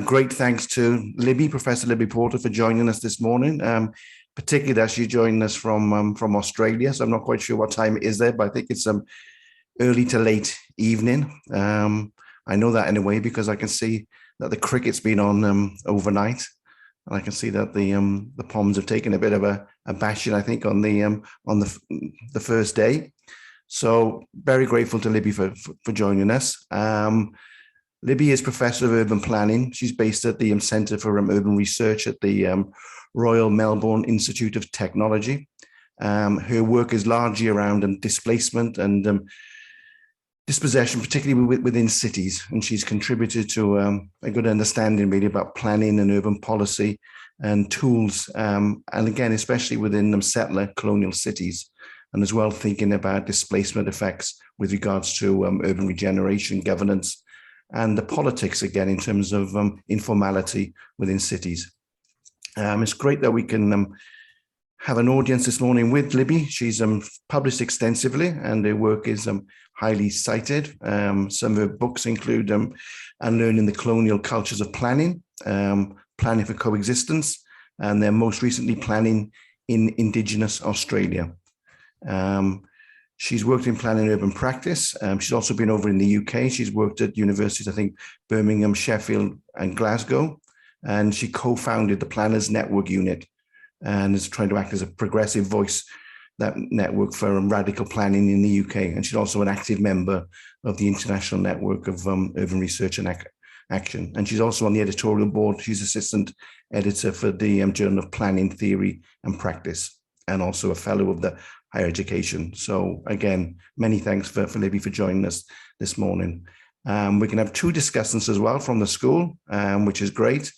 Great thanks to Libby, Professor Libby Porter, for joining us this morning, particularly that she joined us from Australia. So I'm not quite sure what time it is there, but I think it's early to late evening. I know that in a way because I can see that the cricket's been on overnight, and I can see that the Poms have taken a bit of a bashing, I think, on the first day. So very grateful to Libby for joining us. Libby is Professor of Urban Planning. She's based at the Centre for Urban Research at the Royal Melbourne Institute of Technology. Her work is largely around displacement and dispossession, particularly within cities. And she's contributed to a good understanding really about planning and urban policy and tools. And again, especially within settler-colonial cities, and as well thinking about displacement effects with regards to urban regeneration, governance, and the politics, again, in terms of informality within cities. It's great that we can have an audience this morning with Libby. She's published extensively, and her work is highly cited. Some of her books include Unlearning the Colonial Cultures of Planning, Planning for Coexistence, and then most recently, Planning in Indigenous Australia. She's worked in planning urban practice. She's also been over in the UK. She's worked at universities, I think, Birmingham, Sheffield, and Glasgow. And she co-founded the Planners Network Unit and is trying to act as a progressive voice, that network for radical planning in the UK. And she's also an active member of the International Network of Urban Research and Action. And she's also on the editorial board. She's assistant editor for the Journal of Planning Theory and Practice, and also a fellow of the Higher Education. So again, many thanks for Libby for joining us this morning. We can have two discussants as well from the school, which is great.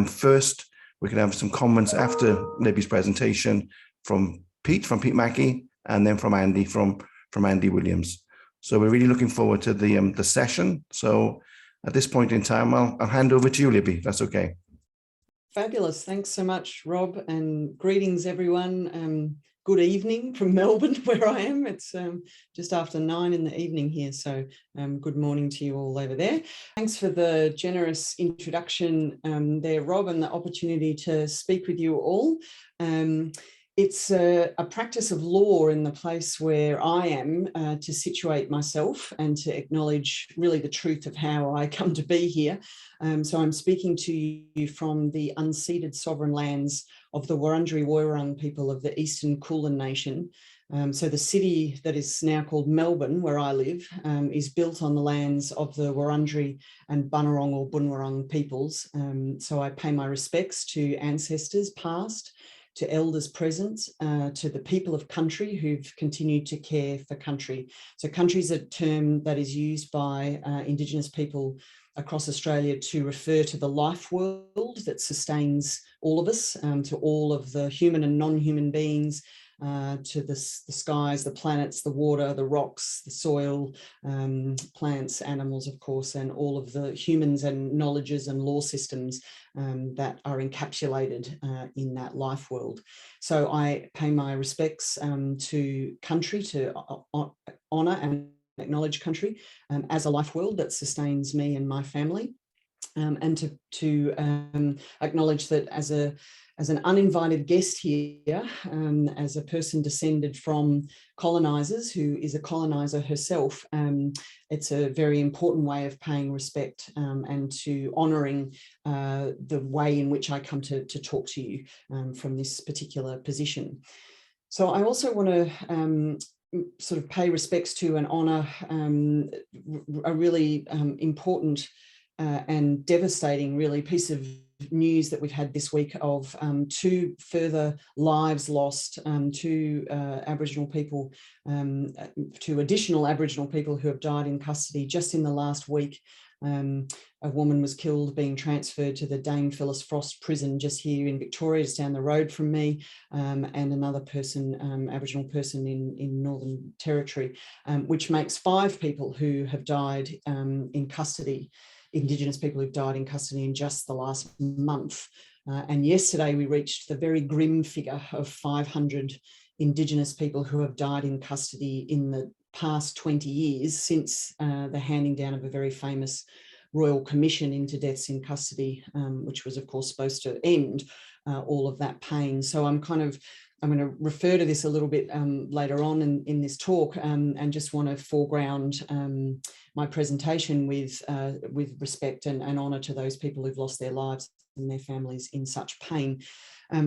First, we can have some comments after Libby's presentation from Pete Mackey, and then from Andy, from Andy Williams. So we're really looking forward to the session. So at this point in time, I'll hand over to you, Libby, if that's okay. Fabulous. Thanks so much, Rob, and greetings, everyone. Good evening from Melbourne, where I am. It's just after 9 in the evening here, so good morning to you all over there. Thanks for the generous introduction there, Rob, and the opportunity to speak with you all. It's a practice of law in the place where I am to situate myself and to acknowledge really the truth of how I come to be here. So I'm speaking to you from the unceded sovereign lands of the Wurundjeri Woiwurrung people of the Eastern Kulin Nation. So the city that is now called Melbourne, where I live, is built on the lands of the Wurundjeri and Bunurong or Bunurong peoples. So I pay my respects to ancestors past, to elders present, to the people of country who've continued to care for country. So country is a term that is used by Indigenous people across Australia to refer to the life world that sustains all of us, to all of the human and non-human beings, to the skies, the planets, the water, the rocks, the soil, plants, animals, of course, and all of the humans and knowledges and law systems that are encapsulated in that life world. So I pay my respects to country, to honour and acknowledge country as a life world that sustains me and my family, and to acknowledge that as an uninvited guest here, as a person descended from colonisers who is a coloniser herself, it's a very important way of paying respect and to honouring the way in which I come to talk to you from this particular position. So I also want to sort of pay respects to and honour a really important and devastating, really, piece of news that we've had this week of 2 further lives lost, 2 Aboriginal people, 2 additional Aboriginal people who have died in custody just in the last week. A woman was killed being transferred to the Dame Phyllis Frost prison just here in Victoria, just down the road from me, and another person, Aboriginal person in Northern Territory, which makes 5 people who have died in custody, Indigenous people who've died in custody in just the last month. And yesterday we reached the very grim figure of 500 Indigenous people who have died in custody in the past 20 years since the handing down of a very famous Royal Commission into deaths in custody, which was of course supposed to end all of that pain. So I'm going to refer to this a little bit later on in this talk, and just want to foreground my presentation with respect and honour to those people who've lost their lives and their families in such pain.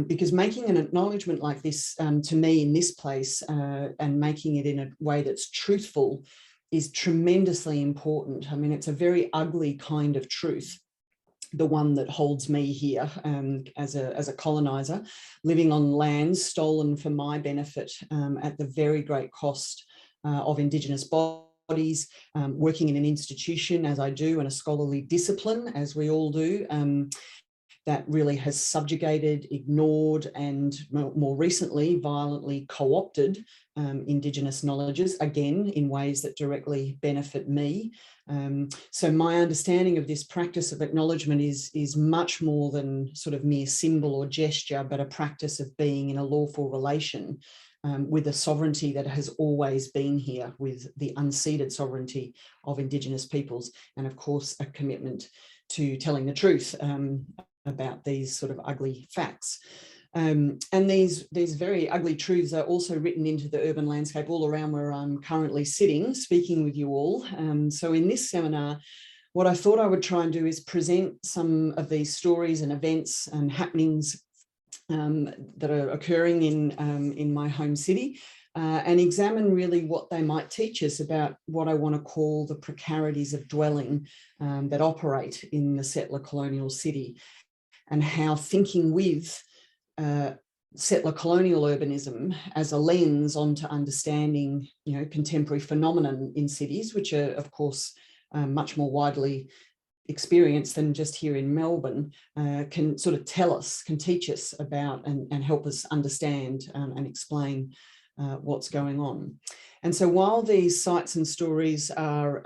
Because making an acknowledgement like this to me in this place and making it in a way that's truthful is tremendously important. I mean, it's a very ugly kind of truth, the one that holds me here as a coloniser, living on lands stolen for my benefit at the very great cost of Indigenous bodies, working in an institution as I do, and a scholarly discipline as we all do, that really has subjugated, ignored, and more recently violently co-opted Indigenous knowledges, again in ways that directly benefit me. So my understanding of this practice of acknowledgement is much more than sort of mere symbol or gesture, but a practice of being in a lawful relation with a sovereignty that has always been here, with the unceded sovereignty of Indigenous peoples, and of course a commitment to telling the truth about these sort of ugly facts. And these very ugly truths are also written into the urban landscape all around where I'm currently sitting, speaking with you all. So in this seminar, what I thought I would try and do is present some of these stories and events and happenings that are occurring in my home city, and examine really what they might teach us about what I want to call the precarities of dwelling that operate in the settler-colonial city, and how thinking with settler-colonial urbanism as a lens onto understanding, contemporary phenomenon in cities, which are, of course, much more widely experienced than just here in Melbourne, can sort of can teach us about and help us understand and explain what's going on. And so while these sites and stories are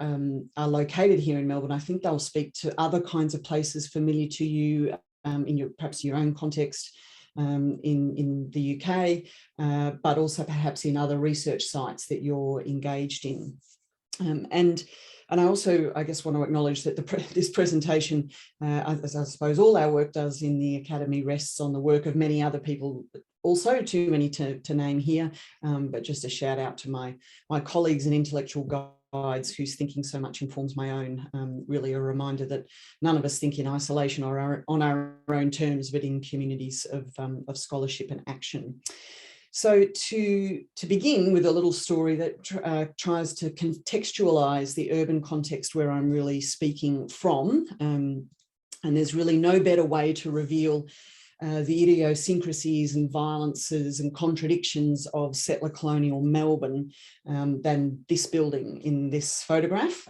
located here in Melbourne, I think they'll speak to other kinds of places familiar to you in perhaps your own context in the UK, but also perhaps in other research sites that you're engaged in. And I also, I guess, want to acknowledge that this presentation, as I suppose all our work does in the Academy, rests on the work of many other people, also too many to name here, but just a shout out to my colleagues and intellectual guides whose thinking so much informs my own. Really a reminder that none of us think in isolation or on our own terms, but in communities of scholarship and action. So to begin with a little story that tries to contextualize the urban context where I'm really speaking from, and there's really no better way to reveal the idiosyncrasies and violences and contradictions of settler-colonial Melbourne than this building in this photograph.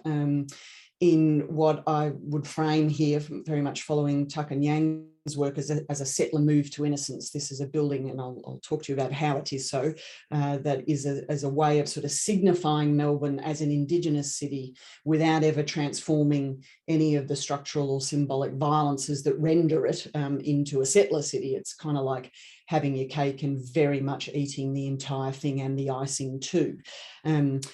In what I would frame here, very much following Tucker Nyang's work as a settler move to innocence. This is a building, and I'll talk to you about how it is so, that is as a way of sort of signifying Melbourne as an Indigenous city without ever transforming any of the structural or symbolic violences that render it into a settler city. It's kind of like having your cake and very much eating the entire thing and the icing too.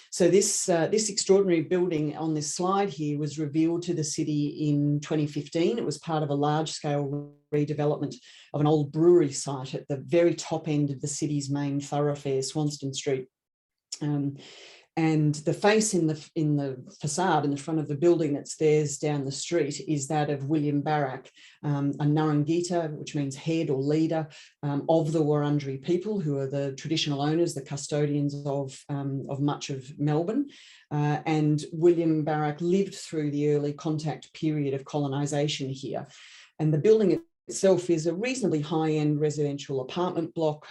So this extraordinary building on this slide here was revealed to the city in 2015. It was part of a large-scale redevelopment of an old brewery site at the very top end of the city's main thoroughfare, Swanston Street. And the face in the facade in the front of the building that stares down the street is that of William Barrack, a Narangita, which means head or leader of the Wurundjeri people, who are the traditional owners, the custodians of much of Melbourne. And William Barrack lived through the early contact period of colonisation here. And the building itself is a reasonably high-end residential apartment block,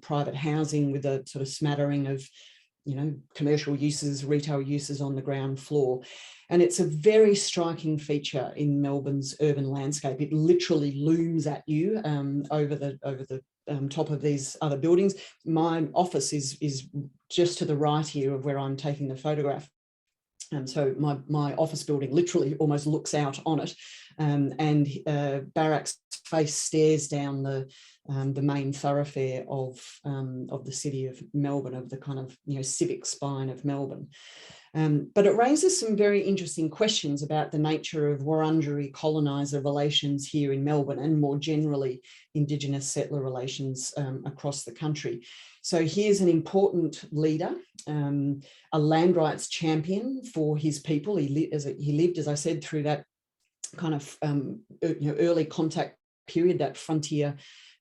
private housing with a sort of smattering of commercial uses, retail uses on the ground floor. And it's a very striking feature in Melbourne's urban landscape. It literally looms at you over the top of these other buildings. My office is just to the right here of where I'm taking the photograph. And so my office building literally almost looks out on it, and Barrack's face stares down the main thoroughfare of the city of Melbourne, of the kind of civic spine of Melbourne. But it raises some very interesting questions about the nature of Wurundjeri coloniser relations here in Melbourne and more generally Indigenous settler relations across the country. So here's an important leader, a land rights champion for his people. He lived, as I said, through that kind of early contact period, that frontier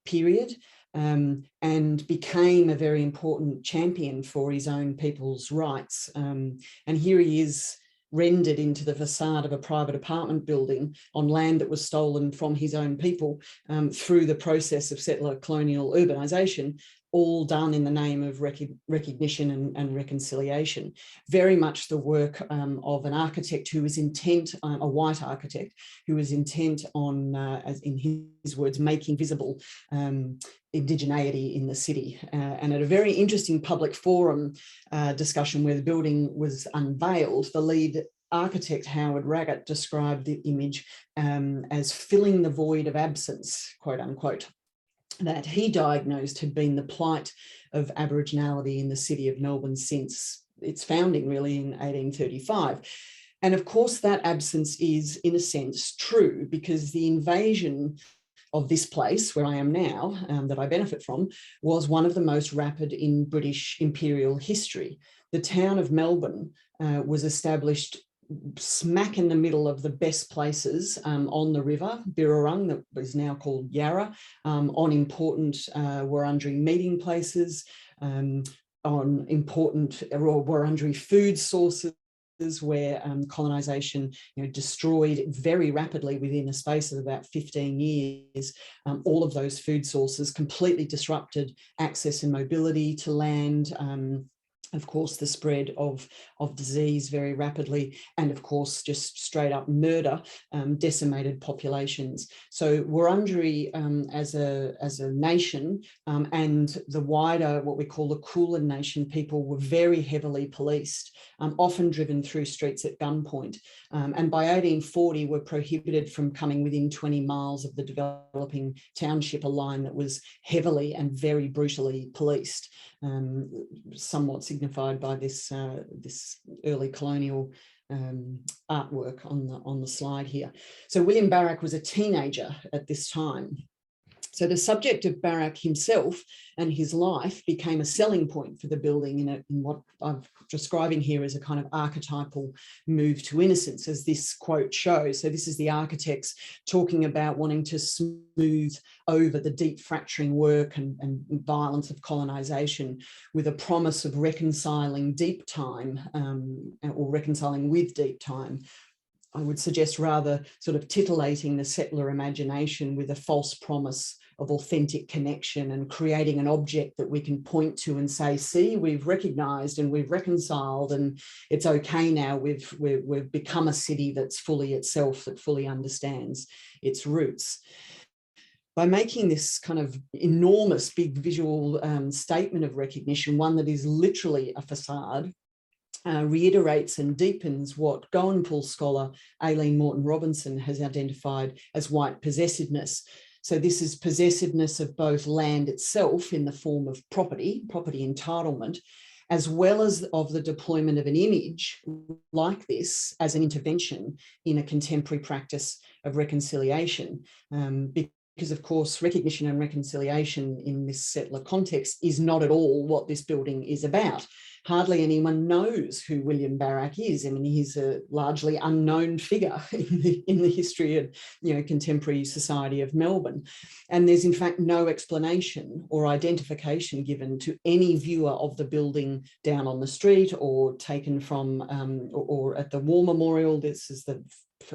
period, and became a very important champion for his own people's rights. And here he is, rendered into the facade of a private apartment building on land that was stolen from his own people through the process of settler-colonial urbanisation, all done in the name of recognition and reconciliation. Very much the work of an architect who was intent, a white architect, who was intent on, as in his words, making visible indigeneity in the city. And at a very interesting public forum discussion where the building was unveiled, the lead architect, Howard Raggett, described the image as filling the void of absence, quote unquote, that he diagnosed had been the plight of Aboriginality in the city of Melbourne since its founding, really, in 1835. And of course, that absence is, in a sense, true, because the invasion of this place where I am now, that I benefit from, was one of the most rapid in British imperial history. The town of Melbourne was established smack in the middle of the best places on the river, Birrarung, that is now called Yarra, on important Wurundjeri meeting places, on important Wurundjeri food sources, where colonisation destroyed very rapidly within a space of about 15 years. All of those food sources completely disrupted access and mobility to land, of course, the spread of disease very rapidly, and of course, just straight up murder, decimated populations. So Wurundjeri as a nation and the wider, what we call the Kulin Nation people, were very heavily policed, often driven through streets at gunpoint. And by 1840 were prohibited from coming within 20 miles of the developing township, a line that was heavily and very brutally policed, somewhat signified by this this early colonial artwork on the slide here. So William Barrack was a teenager at this time. So the subject of Barrack himself and his life became a selling point for the building in what I'm describing here as a kind of archetypal move to innocence, as this quote shows. So this is the architects talking about wanting to smooth over the deep fracturing work and violence of colonisation with a promise of reconciling deep time, or reconciling with deep time. I would suggest rather sort of titillating the settler imagination with a false promise of authentic connection and creating an object that we can point to and say, see, we've recognised and we've reconciled and it's okay now, we've become a city that's fully itself, that fully understands its roots. By making this kind of enormous big visual statement of recognition, one that is literally a facade, reiterates and deepens what Goenpul scholar Aileen Morton Robinson has identified as white possessiveness. So this is possessiveness of both land itself in the form of property entitlement, as well as of the deployment of an image like this as an intervention in a contemporary practice of reconciliation. Because of course, recognition and reconciliation in this settler context is not at all what this building is about. Hardly anyone knows who William Barrack is. I mean, he's a largely unknown figure in the history of contemporary society of Melbourne. And there's in fact no explanation or identification given to any viewer of the building down on the street or taken from, or at the War Memorial. This is the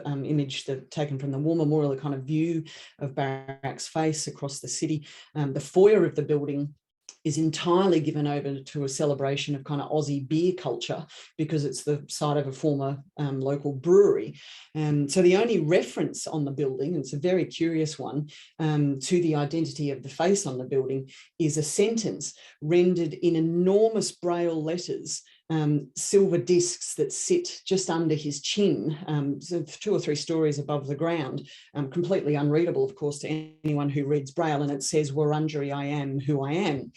image taken from the War Memorial, a kind of view of Barrack's face across the city. The foyer of the building is entirely given over to a celebration of kind of Aussie beer culture because it's the site of a former local brewery. So the only reference on the building, and it's a very curious one, to the identity of the face on the building is a sentence rendered in enormous braille letters, silver discs that sit just under his chin, so 2 or 3 stories above the ground, completely unreadable, of course, to anyone who reads braille, and it says, "Wurundjeri, I am who I am."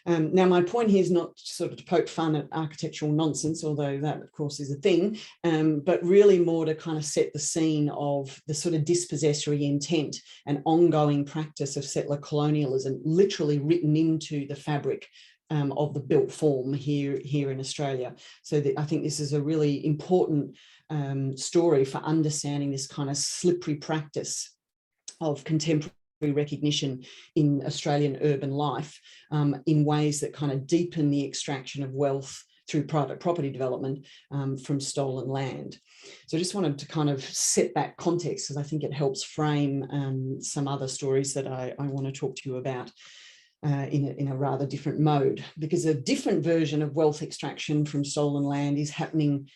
Now, my point here is not sort of to poke fun at architectural nonsense, although that, of course, is a thing, but really more to kind of set the scene of the sort of dispossessory intent and ongoing practice of settler colonialism, literally written into the fabric of the built form here in Australia. So I think this is a really important story for understanding this kind of slippery practice of contemporary recognition in Australian urban life in ways that kind of deepen the extraction of wealth through private property development from stolen land. So I just wanted to kind of set that context, because I think it helps frame some other stories that I want to talk to you about in a rather different mode, because a different version of wealth extraction from stolen land is happening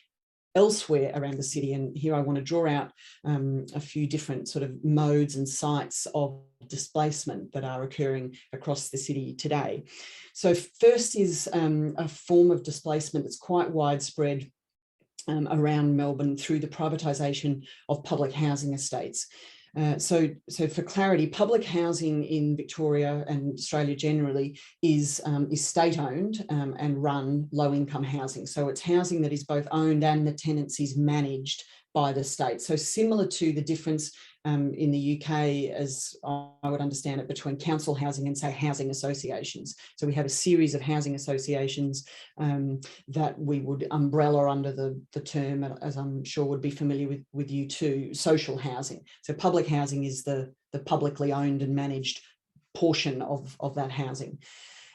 elsewhere around the city. And here I want to draw out a few different sort of modes and sites of displacement that are occurring across the city today. So first is a form of displacement that's quite widespread around Melbourne through the privatisation of public housing estates. So for clarity, public housing in Victoria and Australia generally is state-owned and run low-income housing. So it's housing that is both owned and the tenancies managed by the state. So similar to the difference in the UK, as I would understand it, between council housing and, say, housing associations. So we have a series of housing associations that we would umbrella under the term, as I'm sure would be familiar with you too, social housing. So public housing is the publicly owned and managed portion of that housing.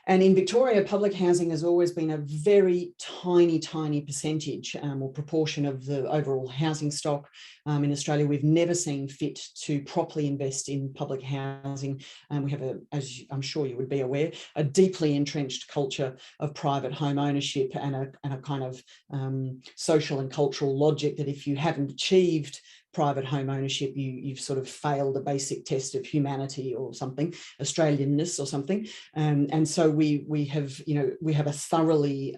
And in Victoria, public housing has always been a very tiny percentage or proportion of the overall housing stock. In Australia, we've never seen fit to properly invest in public housing. We have, as I'm sure you would be aware, a deeply entrenched culture of private home ownership and a kind of social and cultural logic that if you haven't achieved private home ownership, you've sort of failed a basic test of humanity or something, Australianness or something. And so we have a thoroughly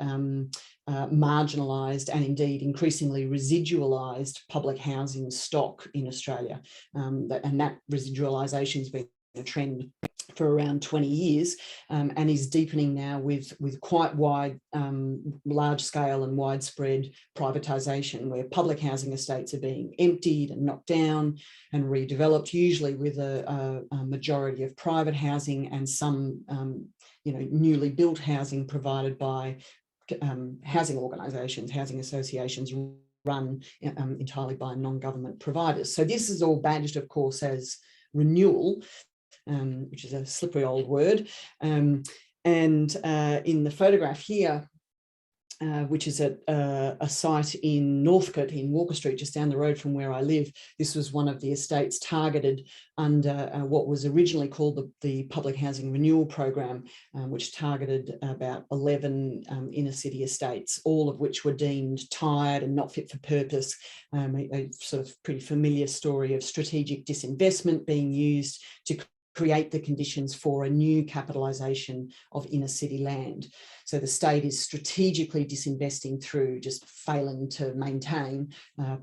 marginalised and indeed increasingly residualised public housing stock in Australia. And that residualisation has been a trend for around 20 years and is deepening now with quite wide, large scale and widespread privatisation, where public housing estates are being emptied and knocked down and redeveloped, usually with a majority of private housing and some newly built housing provided by housing organisations, housing associations run entirely by non-government providers. So this is all badged, of course, as renewal, which is a slippery old word. And in the photograph here, which is at a site in Northcote in Walker Street, just down the road from where I live. This was one of the estates targeted under what was originally called the Public Housing Renewal Program, which targeted about 11 inner city estates, all of which were deemed tired and not fit for purpose. A sort of pretty familiar story of strategic disinvestment being used to create the conditions for a new capitalisation of inner city land. So the state is strategically disinvesting through just failing to maintain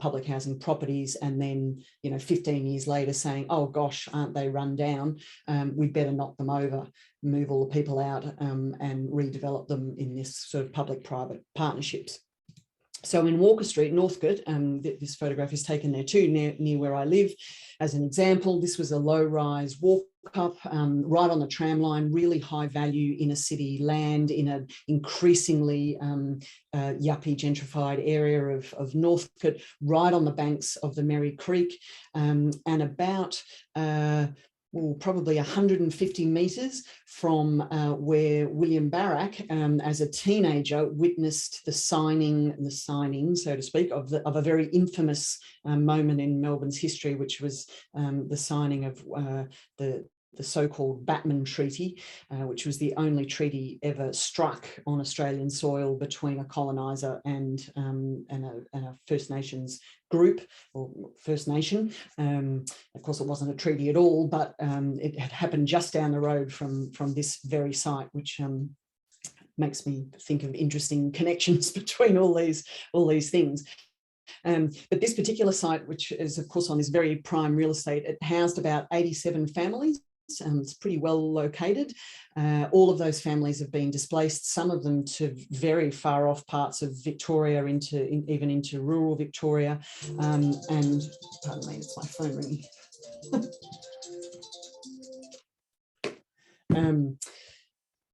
public housing properties, and then 15 years later saying, oh gosh, aren't they run down? We better knock them over, move all the people out and redevelop them in this sort of public-private partnerships. So in Walker Street, Northcote, this photograph is taken there too, near where I live. As an example, this was a low-rise walk-up right on the tram line, really high-value inner city land in an increasingly yuppie gentrified area of Northcote, right on the banks of the Merry Creek, and about probably 150 metres from where William Barak, as a teenager, witnessed the signing, so to speak, of a very infamous moment in Melbourne's history, which was the signing of the so-called Batman Treaty, which was the only treaty ever struck on Australian soil between a coloniser and a First Nations group or First Nation. Of course, it wasn't a treaty at all, but it had happened just down the road from this very site, which makes me think of interesting connections between all these things. But this particular site, which is of course on this very prime real estate, it housed about 87 families It's pretty well located. All of those families have been displaced, some of them to very far off parts of Victoria, even into rural Victoria. And pardon me, it's my phone ringing.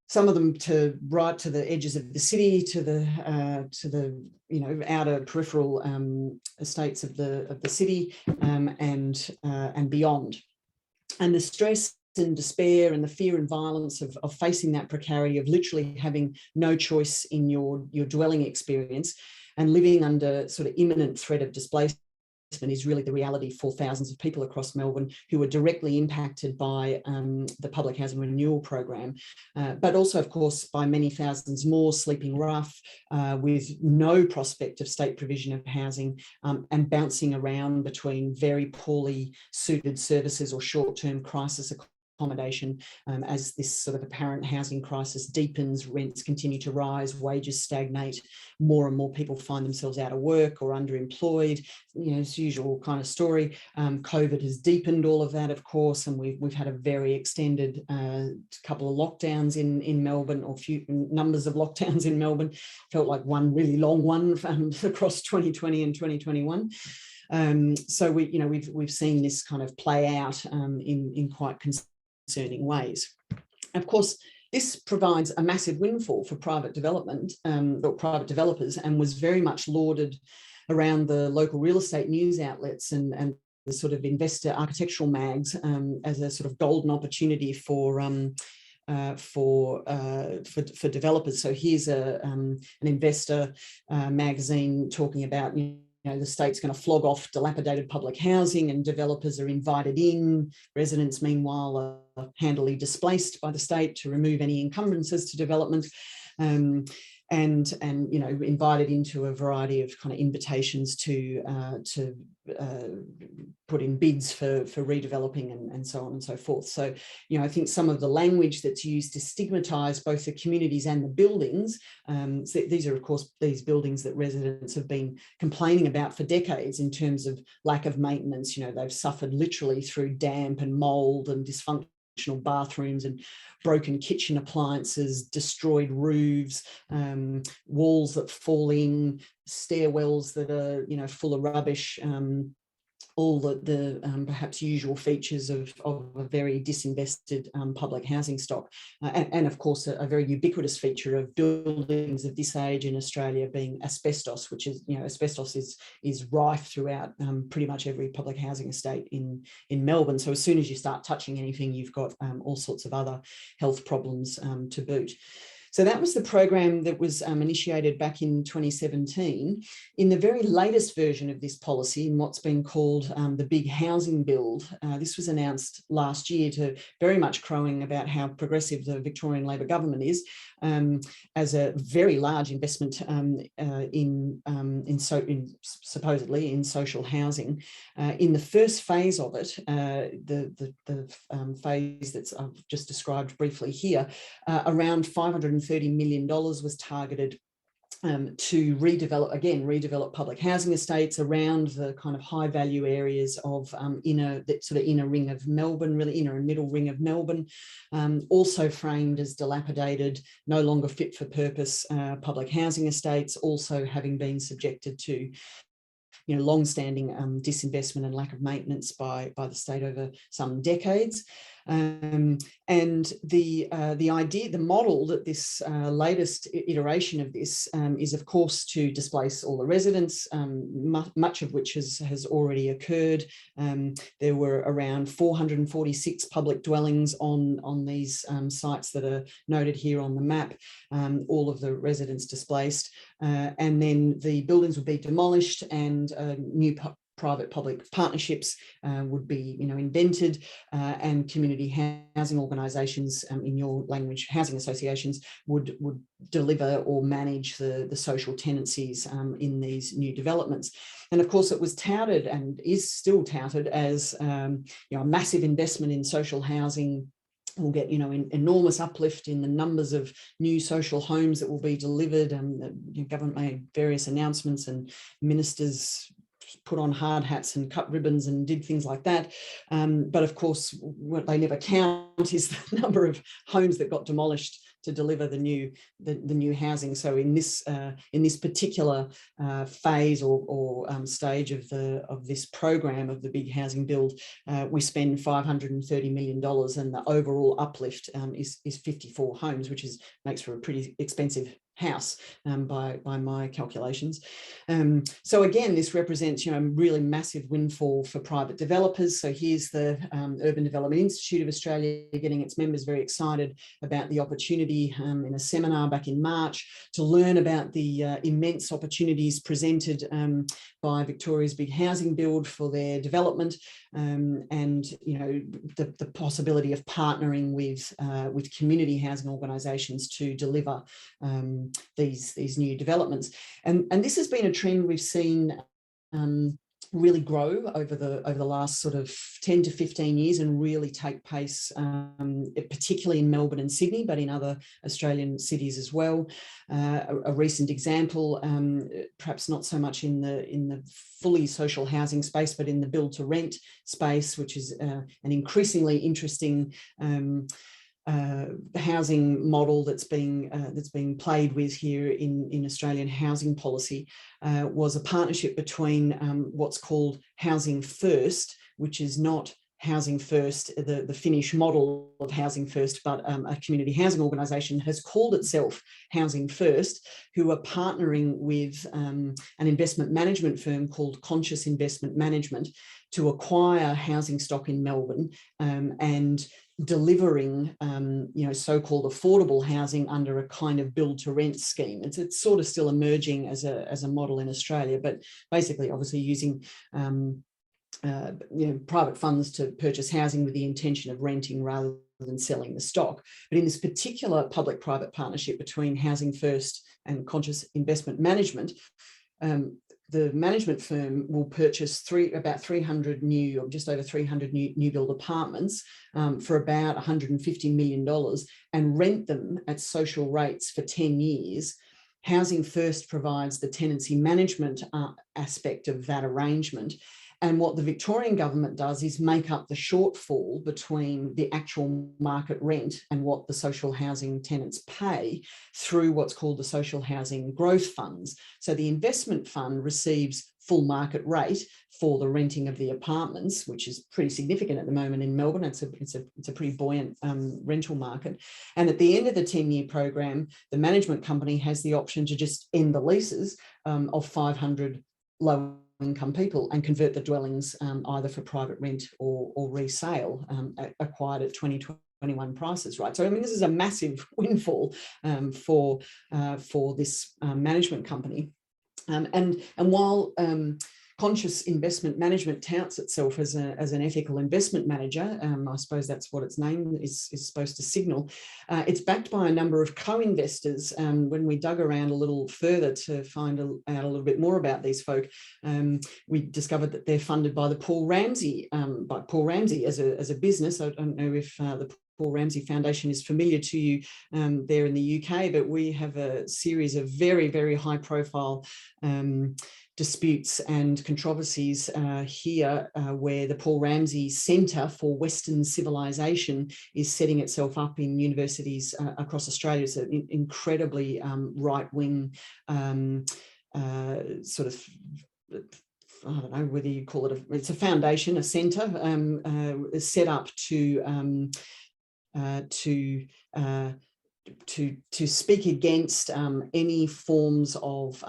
Some of them to right to the edges of the city, to the outer peripheral estates of the city, and beyond. And the stress and despair and the fear and violence of facing that precarity, of literally having no choice in your dwelling experience and living under sort of imminent threat of displacement is really the reality for thousands of people across Melbourne who are directly impacted by the public housing renewal program, but also, of course, by many thousands more sleeping rough with no prospect of state provision of housing, and bouncing around between very poorly suited services or short-term crisis accommodation as this sort of apparent housing crisis deepens, rents continue to rise, wages stagnate, more and more people find themselves out of work or underemployed. It's the usual kind of story. COVID has deepened all of that, of course, and we've had a very extended couple of lockdowns in Melbourne, or few numbers of lockdowns in Melbourne. Felt like one really long one across 2020 and 2021. So we've seen this kind of play out in quite concerning ways. Of course, this provides a massive windfall for private development or private developers, and was very much lauded around the local real estate news outlets and the sort of investor architectural mags as a sort of golden opportunity for developers. So here's an investor magazine talking about, the state's going to flog off dilapidated public housing and developers are invited in. Residents, meanwhile, are handily displaced by the state to remove any encumbrances to development. And invited into a variety of kind of invitations to put in bids for redeveloping and so on and so forth. So, I think some of the language that's used to stigmatise both the communities and the buildings, so these are, of course, these buildings that residents have been complaining about for decades in terms of lack of maintenance. They've suffered literally through damp and mould and dysfunction bathrooms and broken kitchen appliances, destroyed roofs, walls that fall in, stairwells that are full of rubbish, all the perhaps usual features of a very disinvested public housing stock, and of course a very ubiquitous feature of buildings of this age in Australia being asbestos, which is asbestos is rife throughout pretty much every public housing estate in Melbourne. So as soon as you start touching anything, you've got all sorts of other health problems to boot. So that was the program that was initiated back in 2017. In the very latest version of this policy, in what's been called the Big Housing Build, this was announced last year, to very much crowing about how progressive the Victorian Labor government is, as a very large investment supposedly in social housing. In the first phase of it, the phase that's I've just described briefly here, around $530 million was targeted to redevelop public housing estates around the kind of high value areas of that sort of inner ring of Melbourne, really inner and middle ring of Melbourne, also framed as dilapidated, no longer fit for purpose public housing estates, also having been subjected to long-standing disinvestment and lack of maintenance by the state over some decades. And the idea, the model that this latest iteration of this is, of course, to displace all the residents, much of which has already occurred. There were around 446 public dwellings on these sites that are noted here on the map, all of the residents displaced. And then the buildings would be demolished and new private-public partnerships would be, invented, and community housing organisations, in your language, housing associations, would deliver or manage the social tenancies in these new developments. And of course, it was touted and is still touted as a massive investment in social housing. We'll get, enormous uplift in the numbers of new social homes that will be delivered. The government made various announcements and ministers put on hard hats and cut ribbons and did things like that. But of course, what they never count is the number of homes that got demolished to deliver the new housing. So in this particular phase or stage of this program of the big housing build, we spend $530 million, and the overall uplift is 54 homes, which makes for a pretty expensive house by my calculations. So again, this represents a really massive windfall for private developers. So here's the Urban Development Institute of Australia getting its members very excited about the opportunity in a seminar back in March to learn about the immense opportunities presented by Victoria's big housing build for their development, and the possibility of partnering with community housing organisations to deliver these new developments. And this has been a trend we've seen really grow over the last sort of 10 to 15 years and really take pace, particularly in Melbourne and Sydney, but in other Australian cities as well. A recent example, perhaps not so much in the fully social housing space, but in the build to rent space, which is an increasingly interesting housing model that's being played with here in Australian housing policy, was a partnership between what's called Housing First, which is not Housing First, the Finnish model of Housing First, but a community housing organisation has called itself Housing First, who are partnering with an investment management firm called Conscious Investment Management to acquire housing stock in Melbourne and delivering so-called affordable housing under a kind of build to rent scheme. It's sort of still emerging as a model in Australia, but basically obviously using private funds to purchase housing with the intention of renting rather than selling the stock. But in this particular public-private partnership between Housing First and Conscious Investment Management, the management firm will purchase about 300 new, or just over 300 new build apartments for about $150 million and rent them at social rates for 10 years. Housing First provides the tenancy management aspect of that arrangement. And what the Victorian government does is make up the shortfall between the actual market rent and what the social housing tenants pay through what's called the social housing growth funds. So the investment fund receives full market rate for the renting of the apartments, which is pretty significant at the moment in Melbourne. It's a pretty buoyant rental market. And at the end of the 10-year program, the management company has the option to just end the leases of 500 low income people and convert the dwellings either for private rent or resale acquired at 2021 prices, right? So I mean, this is a massive windfall for this management company, and while Conscious Investment Management touts itself as an ethical investment manager, I suppose that's what its name is supposed to signal. It's backed by a number of co-investors. When we dug around a little further to find out a little bit more about these folk, we discovered that they're funded by the Paul Ramsay as a business. I don't know if the Paul Ramsay Foundation is familiar to you there in the UK, but we have a series of very, very high profile disputes and controversies here where the Paul Ramsay Centre for Western Civilization is setting itself up in universities across Australia. It's an incredibly right-wing sort of, I don't know whether you call it, it's a foundation, a centre set up to speak against any forms of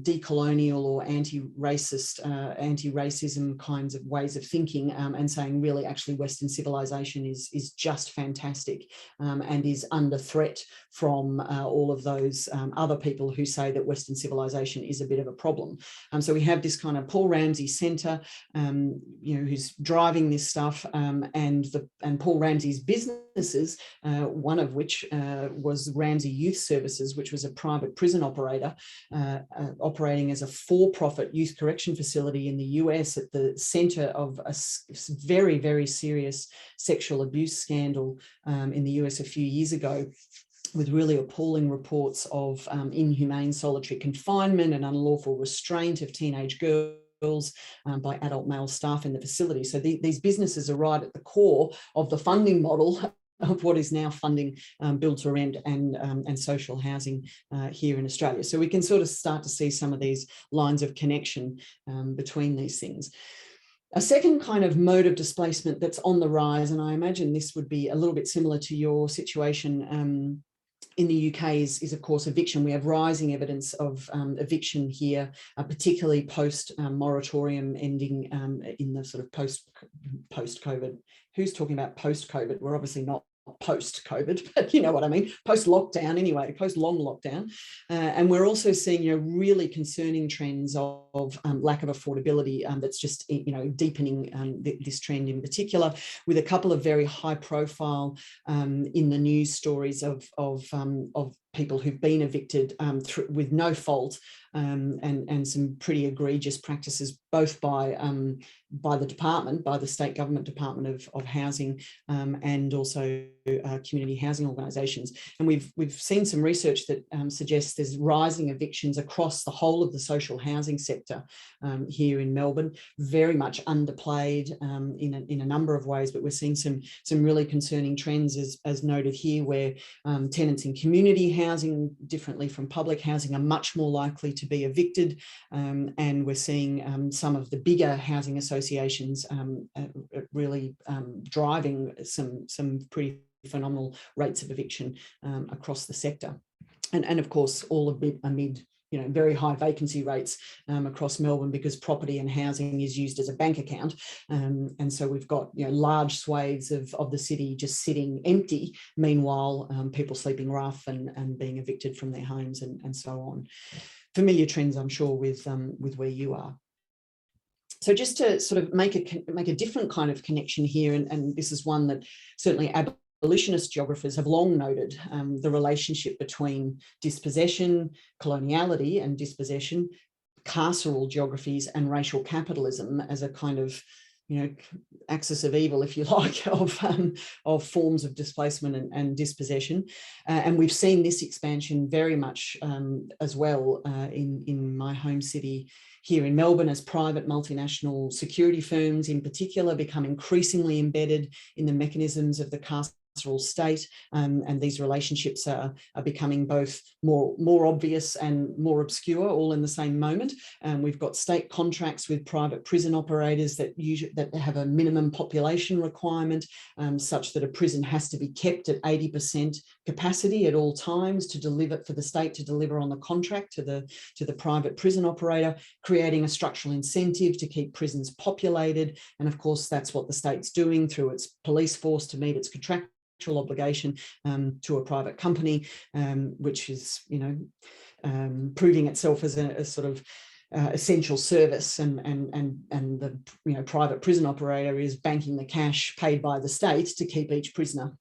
decolonial or anti-racism kinds of ways of thinking, and saying really actually Western civilization is just fantastic and is under threat from all of those other people who say that Western civilization is a bit of a problem. So we have this kind of Paul Ramsay Centre, who's driving this stuff, and Paul Ramsay's businesses, one of which was Ramsay Youth Services, which was a private prison operator operating as a for-profit youth correction facility in the US at the center of a very, very serious sexual abuse scandal in the US a few years ago, with really appalling reports of inhumane solitary confinement and unlawful restraint of teenage girls by adult male staff in the facility. So these businesses are right at the core of the funding model of what is now funding build to rent and social housing here in Australia. So we can sort of start to see some of these lines of connection between these things. A second kind of mode of displacement that's on the rise, and I imagine this would be a little bit similar to your situation in the UK, is of course eviction. We have rising evidence of eviction here, particularly post-moratorium ending in the sort of post-COVID. Who's talking about post-COVID? We're obviously not post-COVID, but you know what I mean, post-lockdown anyway, post-long lockdown. And we're also seeing, really concerning trends of lack of affordability that's just, deepening this trend in particular, with a couple of very high profile in the news stories of people who've been evicted with no fault, and some pretty egregious practices, both by the department, by the state government Department of Housing, and also community housing organisations. And we've seen some research that suggests there's rising evictions across the whole of the social housing sector here in Melbourne, very much underplayed in a number of ways, but we're seeing some really concerning trends as noted here, where tenants in community housing, differently from public housing, are much more likely to be evicted, and we're seeing some of the bigger housing associations really driving some pretty phenomenal rates of eviction across the sector, and of course all amid very high vacancy rates across Melbourne, because property and housing is used as a bank account, and so we've got large swathes of the city just sitting empty, meanwhile people sleeping rough and being evicted from their homes and so on. Familiar trends, I'm sure, with where you are. So just to sort of make a different kind of connection here, and this is one that certainly abolitionist geographers have long noted, the relationship between dispossession, coloniality and dispossession, carceral geographies and racial capitalism as a kind of axis of evil, if you like, of forms of displacement and dispossession. And we've seen this expansion very much as well in my home city here in Melbourne, as private multinational security firms in particular become increasingly embedded in the mechanisms of the carceral state, and these relationships are becoming both more obvious and more obscure, all in the same moment. We've got state contracts with private prison operators that have a minimum population requirement, such that a prison has to be kept at 80% capacity at all times to deliver, for the state to deliver on the contract to the private prison operator, creating a structural incentive to keep prisons populated. And of course, that's what the state's doing through its police force to meet its contractual obligation to a private company, which is proving itself as a sort of essential service, and the private prison operator is banking the cash paid by the state to keep each prisoner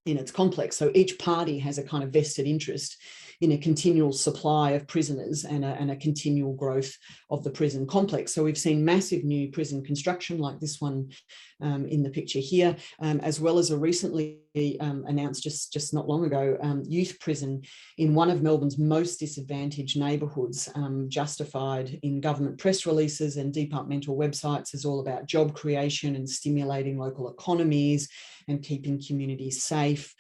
in its complex. So each party has a kind of vested interest in a continual supply of prisoners and a continual growth of the prison complex. So we've seen massive new prison construction like this one in the picture here, as well as a recently announced just not long ago youth prison in one of Melbourne's most disadvantaged neighbourhoods, justified in government press releases and departmental websites as all about job creation and stimulating local economies and keeping communities safe,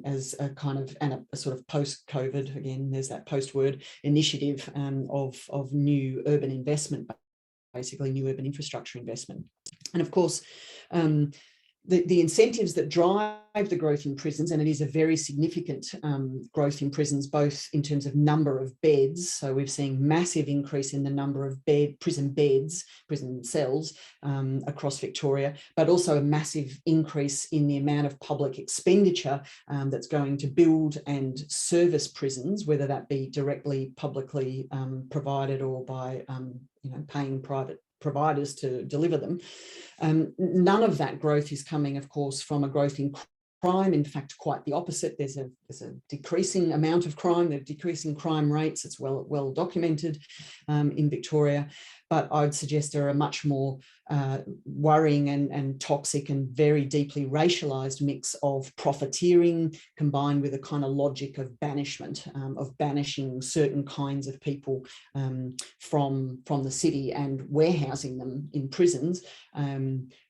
as a kind of, and a sort of post-COVID, again, there's that post-word, initiative of new urban investment, basically new urban infrastructure investment. And of course, the incentives that drive the growth in prisons, and it is a very significant growth in prisons, both in terms of number of beds. So we've seen massive increase in the number of prison cells across Victoria, but also a massive increase in the amount of public expenditure that's going to build and service prisons, whether that be directly publicly provided or by paying private providers to deliver them. None of that growth is coming, of course, from a growth in crime. In fact, quite the opposite. There's a decreasing amount of crime, the decreasing crime rates. It's well documented in Victoria. but I'd suggest are a much more worrying and toxic and very deeply racialized mix of profiteering combined with a kind of logic of banishment, of banishing certain kinds of people from the city and warehousing them in prisons,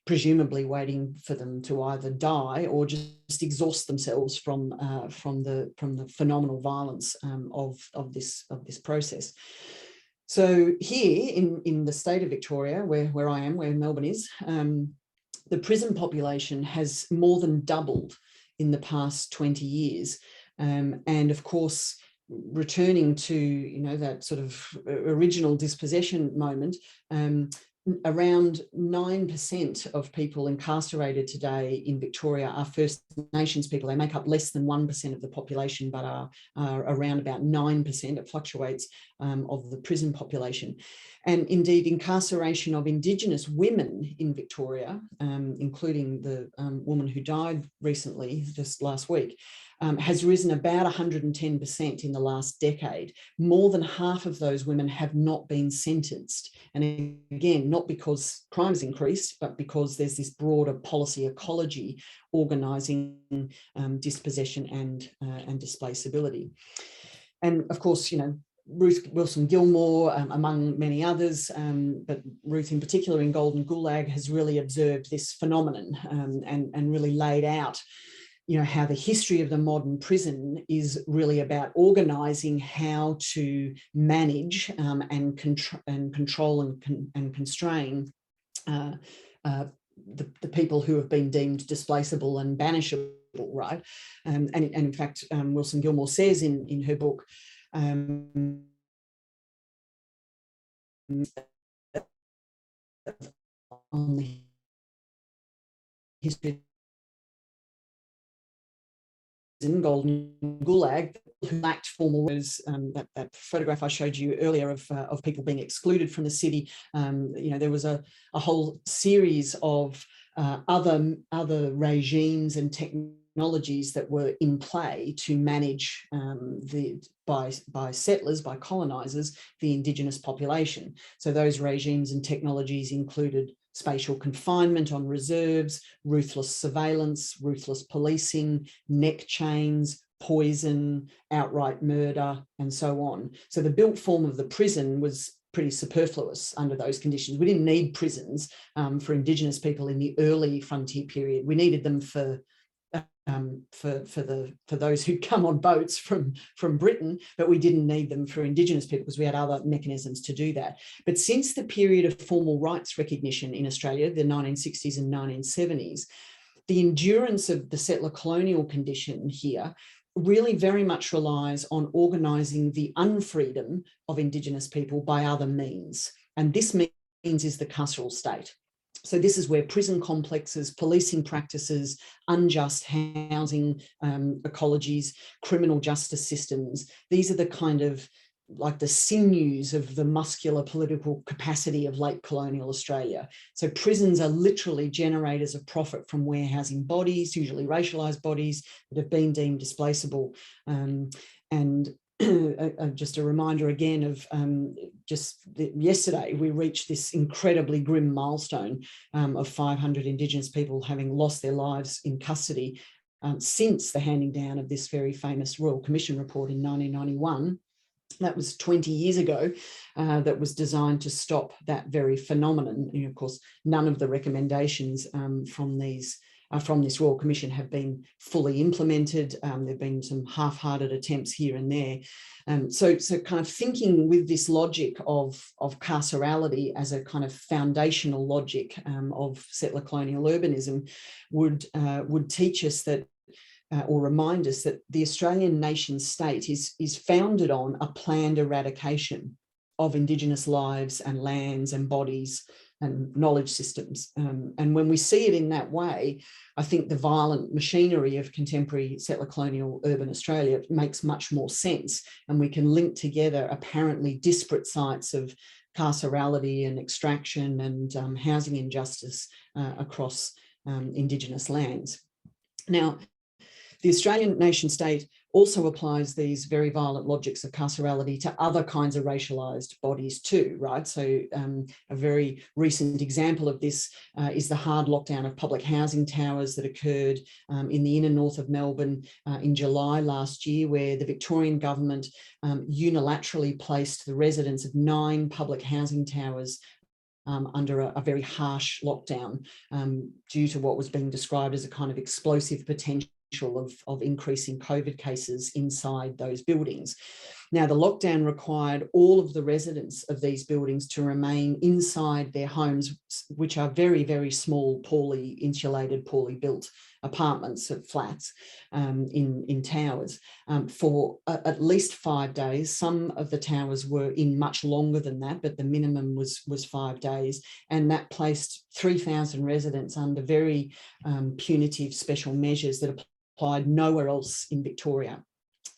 presumably waiting for them to either die or just exhaust themselves from the phenomenal violence of this process. So here in the state of Victoria, where I am, where Melbourne is, the prison population has more than doubled in the past 20 years. And of course, returning to, you know, that sort of original dispossession moment, around 9% of people incarcerated today in Victoria are First Nations people. They make up less than 1% of the population, but are around about 9%, it fluctuates, of the prison population. And indeed, incarceration of Indigenous women in Victoria, including the woman who died recently, just last week, has risen about 110% in the last decade. More than half of those women have not been sentenced. And again, not because crime's increased, but because there's this broader policy ecology organising dispossession and displaceability. And of course, you know, Ruth Wilson Gilmore, among many others, but Ruth in particular in Golden Gulag, has really observed this phenomenon and really laid out, you know, how the history of the modern prison is really about organising how to manage and control and constrain the people who have been deemed displaceable and banishable, right? And in fact, Wilson Gilmore says in her book, on the history in Golden Gulag, who lacked formal words. That photograph I showed you earlier of people being excluded from the city. You know, there was a whole series of other regimes and technologies that were in play to manage by settlers, by colonisers, the Indigenous population. So those regimes and technologies included spatial confinement on reserves, ruthless surveillance, ruthless policing, neck chains, poison, outright murder, and so on. So the built form of the prison was pretty superfluous under those conditions. We didn't need prisons for Indigenous people in the early frontier period. We needed them for those who'd come on boats from Britain, but we didn't need them for Indigenous people because we had other mechanisms to do that. But since the period of formal rights recognition in Australia, the 1960s and 1970s, the endurance of the settler-colonial condition here really very much relies on organising the unfreedom of Indigenous people by other means. And this means is the carceral state. So this is where prison complexes, policing practices, unjust housing ecologies, criminal justice systems, these are the kind of like the sinews of the muscular political capacity of late colonial Australia. So prisons are literally generators of profit from warehousing bodies, usually racialised bodies that have been deemed displaceable. And just a reminder again of just yesterday, we reached this incredibly grim milestone of 500 Indigenous people having lost their lives in custody since the handing down of this very famous Royal Commission report in 1991. That was 20 years ago, that was designed to stop that very phenomenon. You know, of course, none of the recommendations from this Royal Commission have been fully implemented. There have been some half-hearted attempts here and there. So kind of thinking with this logic of carcerality as a kind of foundational logic of settler-colonial urbanism would teach us that, or remind us that the Australian nation state is founded on a planned eradication of Indigenous lives and lands and bodies and knowledge systems. And when we see it in that way, I think the violent machinery of contemporary settler-colonial urban Australia makes much more sense. And we can link together apparently disparate sites of carcerality and extraction and housing injustice across Indigenous lands. Now, the Australian nation state also applies these very violent logics of carcerality to other kinds of racialized bodies too, right? So a very recent example of this is the hard lockdown of public housing towers that occurred in the inner north of Melbourne in July last year, where the Victorian government unilaterally placed the residents of 9 public housing towers under a very harsh lockdown due to what was being described as a kind of explosive potential of increasing COVID cases inside those buildings. Now, the lockdown required all of the residents of these buildings to remain inside their homes, which are very, very small, poorly insulated, poorly built apartments of flats in towers for at least 5 days. Some of the towers were in much longer than that, but the minimum was 5 days. And that placed 3,000 residents under very punitive special measures that applied nowhere else in Victoria.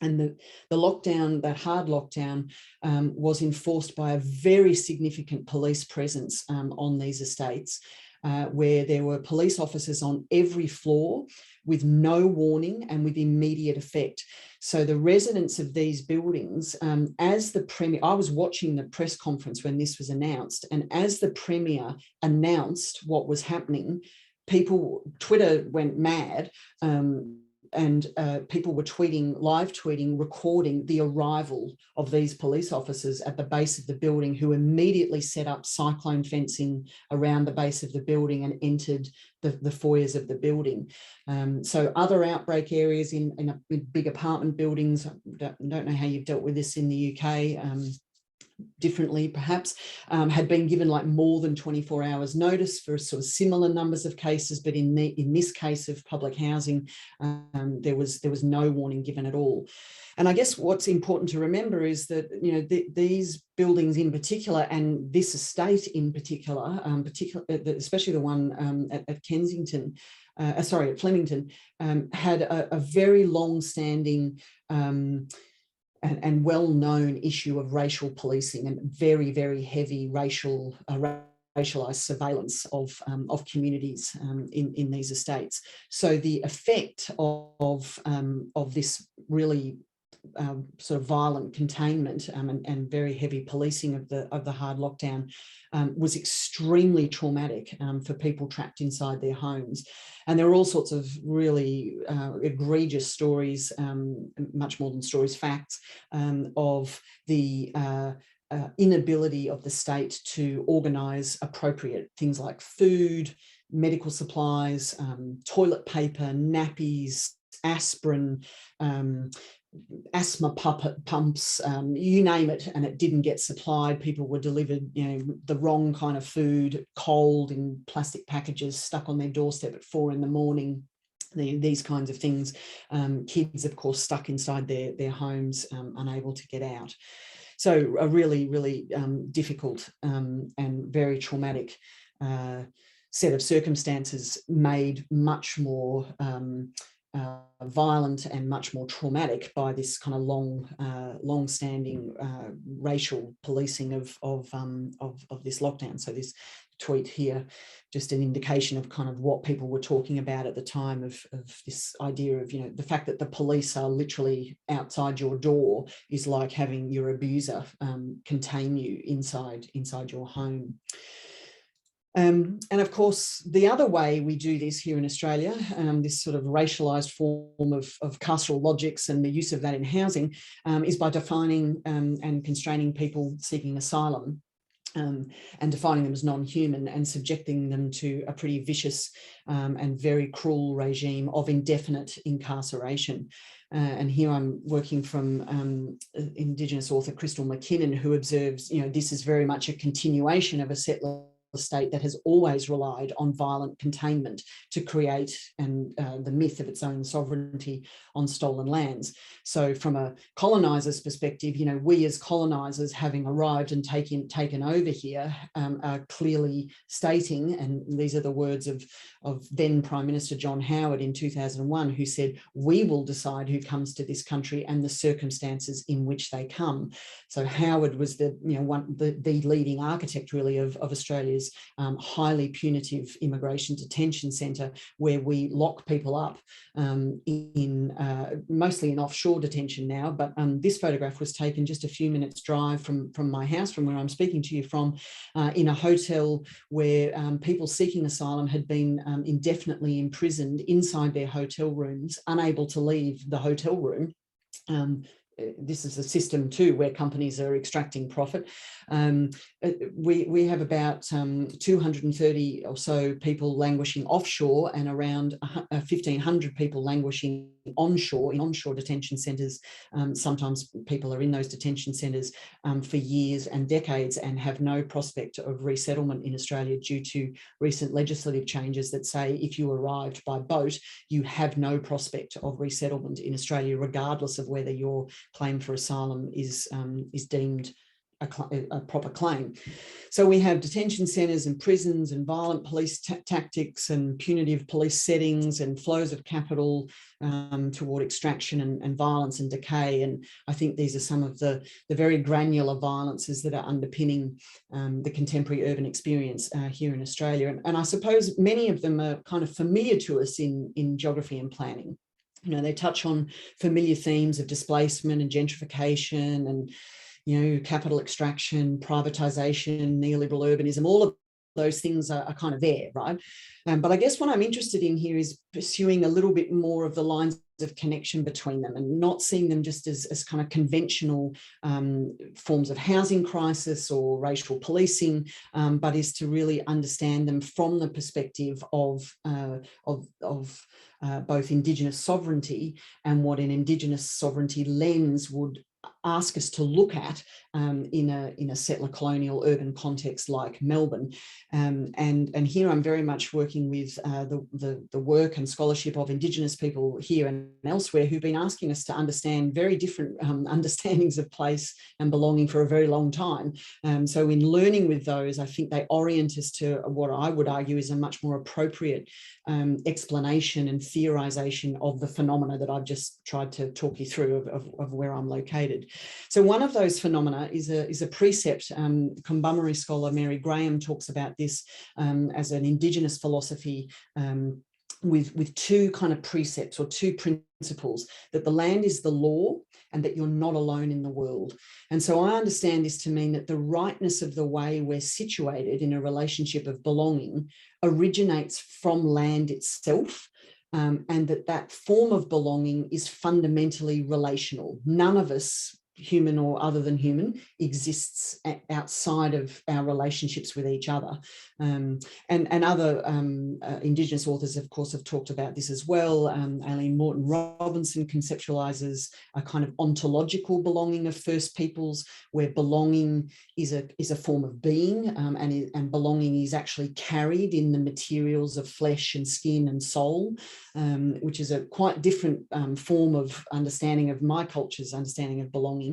And the lockdown, that hard lockdown, was enforced by a very significant police presence on these estates, where there were police officers on every floor with no warning and with immediate effect. So the residents of these buildings, as the Premier, I was watching the press conference when this was announced, and as the Premier announced what was happening, Twitter went mad, and people were live tweeting, recording the arrival of these police officers at the base of the building, who immediately set up cyclone fencing around the base of the building and entered the foyers of the building. So other outbreak areas in big apartment buildings, I don't know how you've dealt with this in the UK, differently perhaps, had been given like more than 24 hours notice for sort of similar numbers of cases, but in this case of public housing, there was no warning given at all. And I guess what's important to remember is that, you know, these buildings in particular, and this estate in particular, especially the one at Kensington, at Flemington, had a very long-standing and well-known issue of racial policing and very, very heavy racialized surveillance of communities in these estates. So the effect of this really sort of violent containment and very heavy policing of the hard lockdown was extremely traumatic for people trapped inside their homes. And there are all sorts of really egregious stories, much more than stories, facts, of the inability of the state to organise appropriate things like food, medical supplies, toilet paper, nappies, aspirin, asthma pumps, you name it, and it didn't get supplied. People were delivered, you know, the wrong kind of food, cold in plastic packages, stuck on their doorstep at 4 a.m. These kinds of things. Kids, of course, stuck inside their homes, unable to get out. So a really, really difficult and very traumatic set of circumstances, made much more violent and much more traumatic by this kind of long-standing racial policing of this lockdown. So this tweet here, just an indication of kind of what people were talking about at the time of this idea of, you know, the fact that the police are literally outside your door is like having your abuser contain you inside your home. And of course, the other way we do this here in Australia, this sort of racialised form of carceral logics and the use of that in housing, is by defining and constraining people seeking asylum, and defining them as non-human and subjecting them to a pretty vicious and very cruel regime of indefinite incarceration. And here I'm working from Indigenous author Crystal McKinnon, who observes, you know, this is very much a continuation of a settler state that has always relied on violent containment to create the myth of its own sovereignty on stolen lands. So from a coloniser's perspective, you know, we as colonisers, having arrived and taken over here, are clearly stating, and these are the words of then Prime Minister John Howard in 2001, who said, "We will decide who comes to this country and the circumstances in which they come." So Howard was the leading architect really of Australia's Australia's highly punitive immigration detention centre, where we lock people up mostly in offshore detention now. But this photograph was taken just a few minutes drive from my house, from where I'm speaking to you from, in a hotel where people seeking asylum had been indefinitely imprisoned inside their hotel rooms, unable to leave the hotel room. This is a system too where companies are extracting profit. We have about 230 or so people languishing offshore, and around 1,500 people languishing onshore, in onshore detention centres. Sometimes people are in those detention centres for years and decades and have no prospect of resettlement in Australia due to recent legislative changes that say if you arrived by boat, you have no prospect of resettlement in Australia, regardless of whether your claim for asylum is deemed a proper claim. So we have detention centres and prisons and violent police tactics and punitive police settings and flows of capital toward extraction and violence and decay. And I think these are some of the very granular violences that are underpinning the contemporary urban experience here in Australia. And I suppose many of them are kind of familiar to us in geography and planning. You know, they touch on familiar themes of displacement and gentrification and, you know, capital extraction, privatisation, neoliberal urbanism. All of those things are kind of there, right? But I guess what I'm interested in here is pursuing a little bit more of the lines of connection between them and not seeing them just as kind of conventional forms of housing crisis or racial policing, but is to really understand them from the perspective of both Indigenous sovereignty and what an Indigenous sovereignty lens would ask us to look at in a settler-colonial urban context like Melbourne. And here I'm very much working with the work and scholarship of Indigenous people here and elsewhere who've been asking us to understand very different understandings of place and belonging for a very long time. So in learning with those, I think they orient us to what I would argue is a much more appropriate explanation and theorization of the phenomena that I've just tried to talk you through of where I'm located. So one of those phenomena is a precept. Kombumerri scholar Mary Graham talks about this as an Indigenous philosophy with two kind of precepts or two principles, that the land is the law and that you're not alone in the world. And so I understand this to mean that the rightness of the way we're situated in a relationship of belonging originates from land itself, and that form of belonging is fundamentally relational. None of us, human or other than human, exists outside of our relationships with each other. And other Indigenous authors, of course, have talked about this as well. Aileen Morton Robinson conceptualises a kind of ontological belonging of First Peoples, where belonging is a form of being, and belonging is actually carried in the materials of flesh and skin and soul, which is a quite different form of understanding of my culture's understanding of belonging,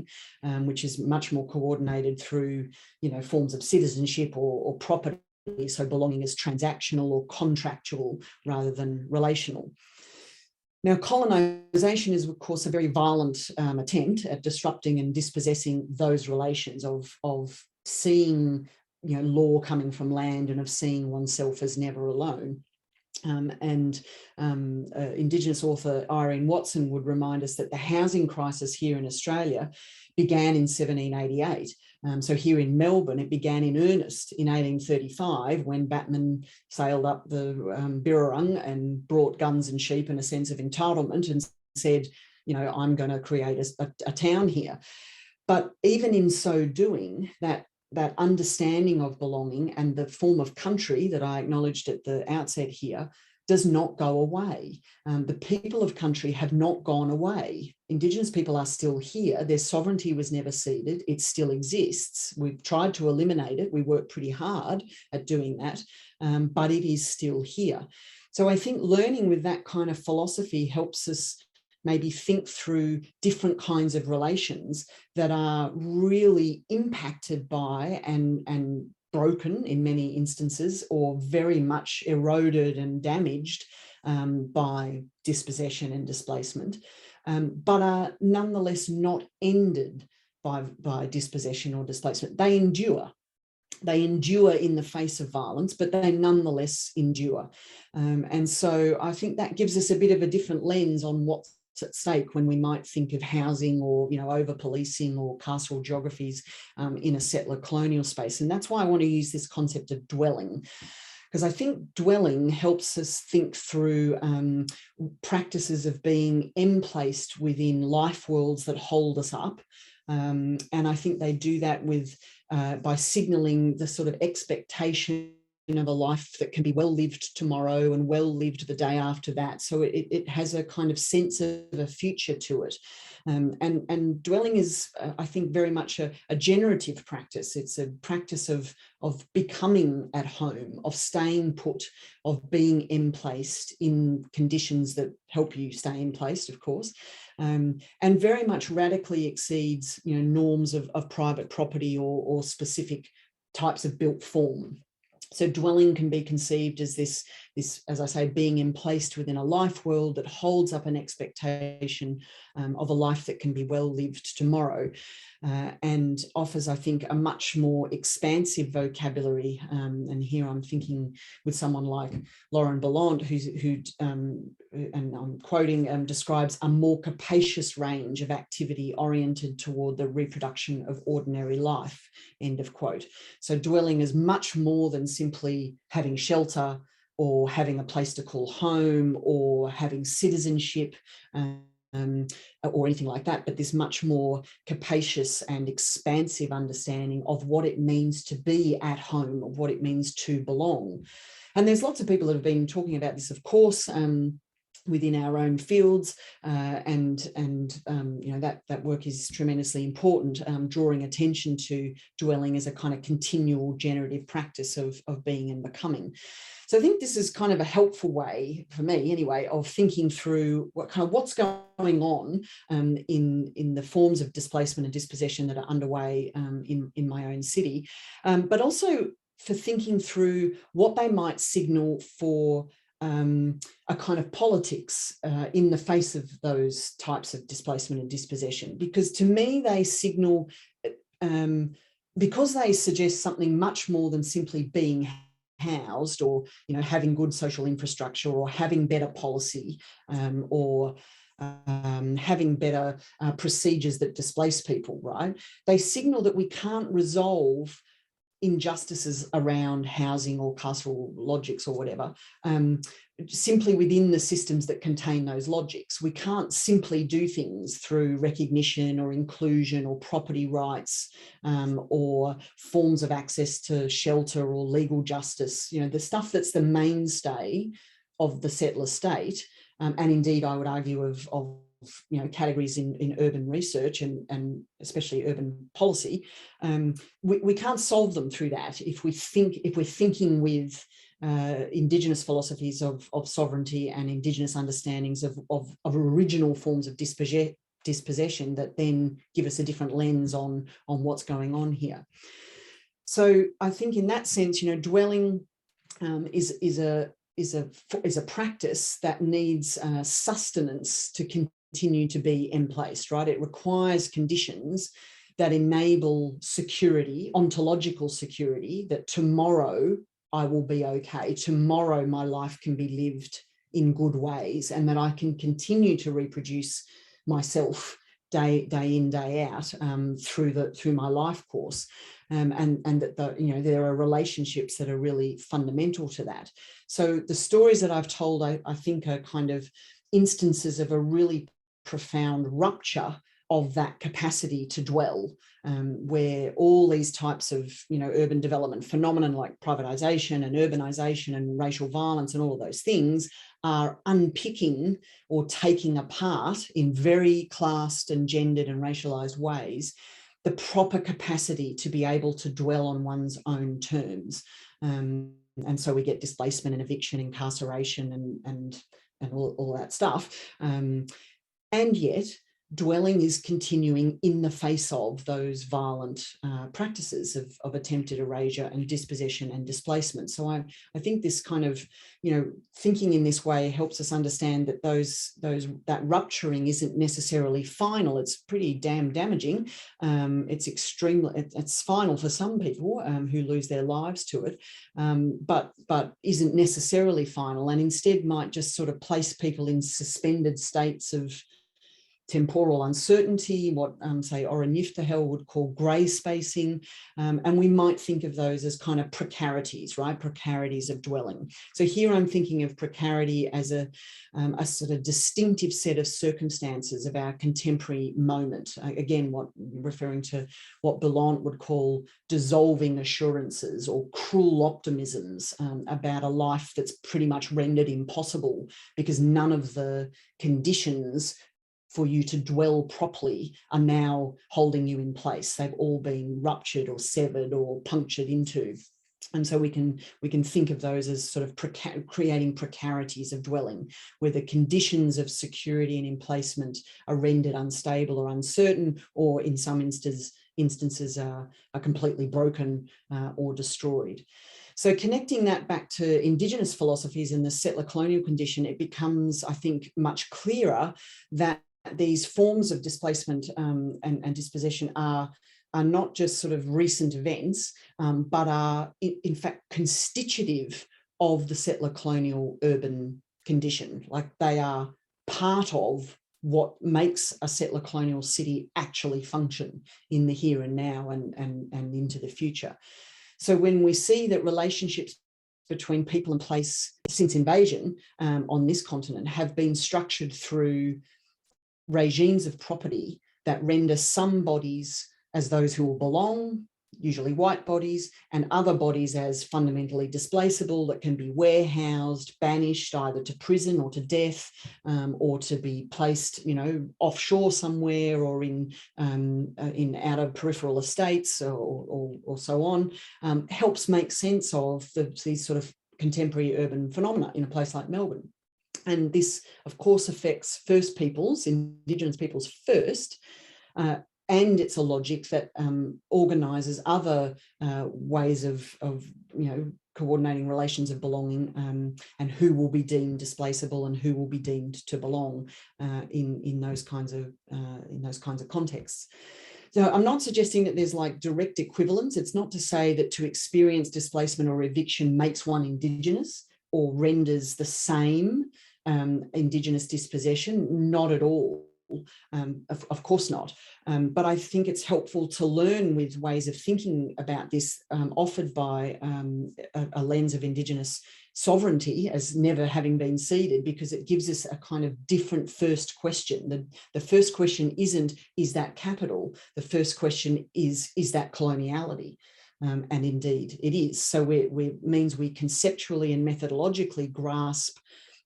which is much more coordinated through, you know, forms of citizenship or property. So belonging is transactional or contractual rather than relational. Now, colonisation is, of course, a very violent attempt at disrupting and dispossessing those relations of seeing, you know, law coming from land and of seeing oneself as never alone. Indigenous author Irene Watson would remind us that the housing crisis here in Australia began in 1788. So here in Melbourne, it began in earnest in 1835 when Batman sailed up the Birrarung and brought guns and sheep and a sense of entitlement and said, you know, I'm going to create a town here. But even in so doing, that understanding of belonging and the form of country that I acknowledged at the outset here does not go away. The people of country have not gone away. Indigenous people are still here. Their sovereignty was never ceded. It still exists. We've tried to eliminate it. We work pretty hard at doing that, but it is still here. So I think learning with that kind of philosophy helps us maybe think through different kinds of relations that are really impacted by and broken in many instances, or very much eroded and damaged by dispossession and displacement, but are nonetheless not ended by dispossession or displacement. They endure. they endure in the face of violence, but they nonetheless endure. And so I think that gives us a bit of a different lens on what's at stake when we might think of housing or, over-policing or carceral geographies in a settler-colonial space. And that's why I want to use this concept of dwelling, because I think dwelling helps us think through practices of being emplaced within life worlds that hold us up. And I think they do that with by signalling the sort of expectation of a life that can be well lived tomorrow and well lived the day after that. So it has a kind of sense of a future to it. And dwelling is, I think, very much a generative practice. It's a practice of becoming at home, of staying put, of being emplaced in conditions that help you stay emplaced, of course, and very much radically exceeds, norms of private property or specific types of built form. So dwelling can be conceived as this, as I say, being emplaced within a life world that holds up an expectation of a life that can be well lived tomorrow, and offers, I think, a much more expansive vocabulary. And here I'm thinking with someone like Lauren Ballant, who and I'm quoting, describes a more capacious range of activity oriented toward the reproduction of ordinary life, end of quote. So dwelling is much more than simply having shelter or having a place to call home or having citizenship or anything like that, but this much more capacious and expansive understanding of what it means to be at home, of what it means to belong. And there's lots of people that have been talking about this, of course, within our own fields, and that work is tremendously important, drawing attention to dwelling as a kind of continual generative practice of being and becoming. So I think this is kind of a helpful way, for me anyway, of thinking through what's going on in the forms of displacement and dispossession that are underway in my own city, but also for thinking through what they might signal for a kind of politics in the face of those types of displacement and dispossession. Because to me, they signal, because they suggest something much more than simply being housed or having good social infrastructure or having better policy or having better procedures that displace people, right? They signal that we can't resolve injustices around housing or carceral logics or whatever, simply within the systems that contain those logics. We can't simply do things through recognition or inclusion or property rights or forms of access to shelter or legal justice, the stuff that's the mainstay of the settler state, and indeed I would argue of categories in urban research and especially urban policy. We can't solve them through that if we're thinking with Indigenous philosophies of sovereignty and Indigenous understandings of original forms of dispossession that then give us a different lens on what's going on here. So I think in that sense, dwelling is a practice that needs sustenance to continue to be emplaced, right? It requires conditions that enable security, ontological security, that tomorrow I will be okay, tomorrow my life can be lived in good ways, and that I can continue to reproduce myself day in, day out through my life course, and that there are relationships that are really fundamental to that. So the stories that I've told, I think, are kind of instances of a really profound rupture of that capacity to dwell, where all these types of urban development phenomenon like privatization and urbanization and racial violence and all of those things are unpicking or taking apart in very classed and gendered and racialized ways the proper capacity to be able to dwell on one's own terms. And so we get displacement and eviction, incarceration and all that stuff. And yet dwelling is continuing in the face of those violent practices of attempted erasure and dispossession and displacement. So I think this kind of, thinking in this way helps us understand that that rupturing isn't necessarily final. It's pretty damn damaging. It's final for some people who lose their lives to it, but isn't necessarily final, and instead might just sort of place people in suspended states of temporal uncertainty, what, say, Oren Yiftahel would call grey spacing, and we might think of those as kind of precarities, right? Precarities of dwelling. So here I'm thinking of precarity as a sort of distinctive set of circumstances of our contemporary moment. Again, referring to what Bellant would call dissolving assurances or cruel optimisms about a life that's pretty much rendered impossible because none of the conditions for you to dwell properly are now holding you in place. They've all been ruptured or severed or punctured into. And so we can think of those as sort of creating precarities of dwelling, where the conditions of security and emplacement are rendered unstable or uncertain, or in some instances are completely broken or destroyed. So connecting that back to Indigenous philosophies and the settler-colonial condition, it becomes, I think, much clearer that these forms of displacement and dispossession are not just sort of recent events, but are in fact constitutive of the settler-colonial urban condition. Like they are part of what makes a settler-colonial city actually function in the here and now and into the future. So when we see that relationships between people and place since invasion on this continent have been structured through regimes of property that render some bodies as those who will belong, usually white bodies, and other bodies as fundamentally displaceable that can be warehoused, banished either to prison or to death, or to be placed, offshore somewhere or in outer peripheral estates or so on, helps make sense of these sort of contemporary urban phenomena in a place like Melbourne. And this, of course, affects First Peoples, Indigenous peoples first, and it's a logic that organises other ways of coordinating relations of belonging and who will be deemed displaceable and who will be deemed to belong in those kinds of contexts. So I'm not suggesting that there's like direct equivalence. It's not to say that to experience displacement or eviction makes one Indigenous or renders the same Indigenous dispossession, not at all. Of course not. But I think it's helpful to learn with ways of thinking about this offered by a lens of Indigenous sovereignty as never having been ceded, because it gives us a kind of different first question. The first question isn't, is that capital? The first question is that coloniality? And indeed it is. So it means we conceptually and methodologically grasp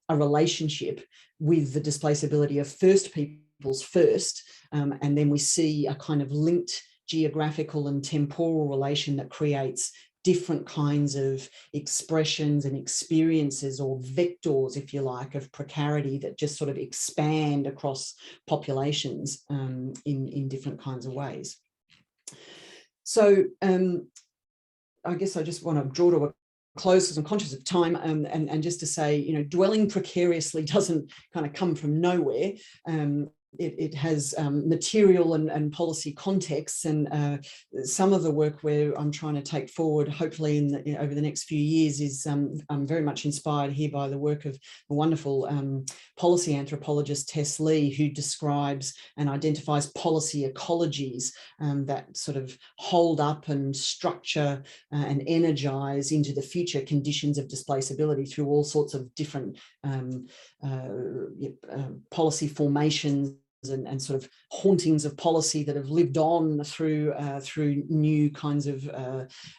a relationship with the displaceability of First Peoples first, and then we see a kind of linked geographical and temporal relation that creates different kinds of expressions and experiences or vectors, if you like, of precarity that just sort of expand across populations in different kinds of ways. So I guess I just want to draw to a close because I'm conscious of time, and just to say, dwelling precariously doesn't kind of come from nowhere. It has material and policy contexts, and some of the work where I'm trying to take forward, hopefully over the next few years, is I'm very much inspired here by the work of a wonderful policy anthropologist, Tess Lee, who describes and identifies policy ecologies that sort of hold up and structure and energize into the future conditions of displaceability through all sorts of different policy formations and sort of hauntings of policy that have lived on through new kinds of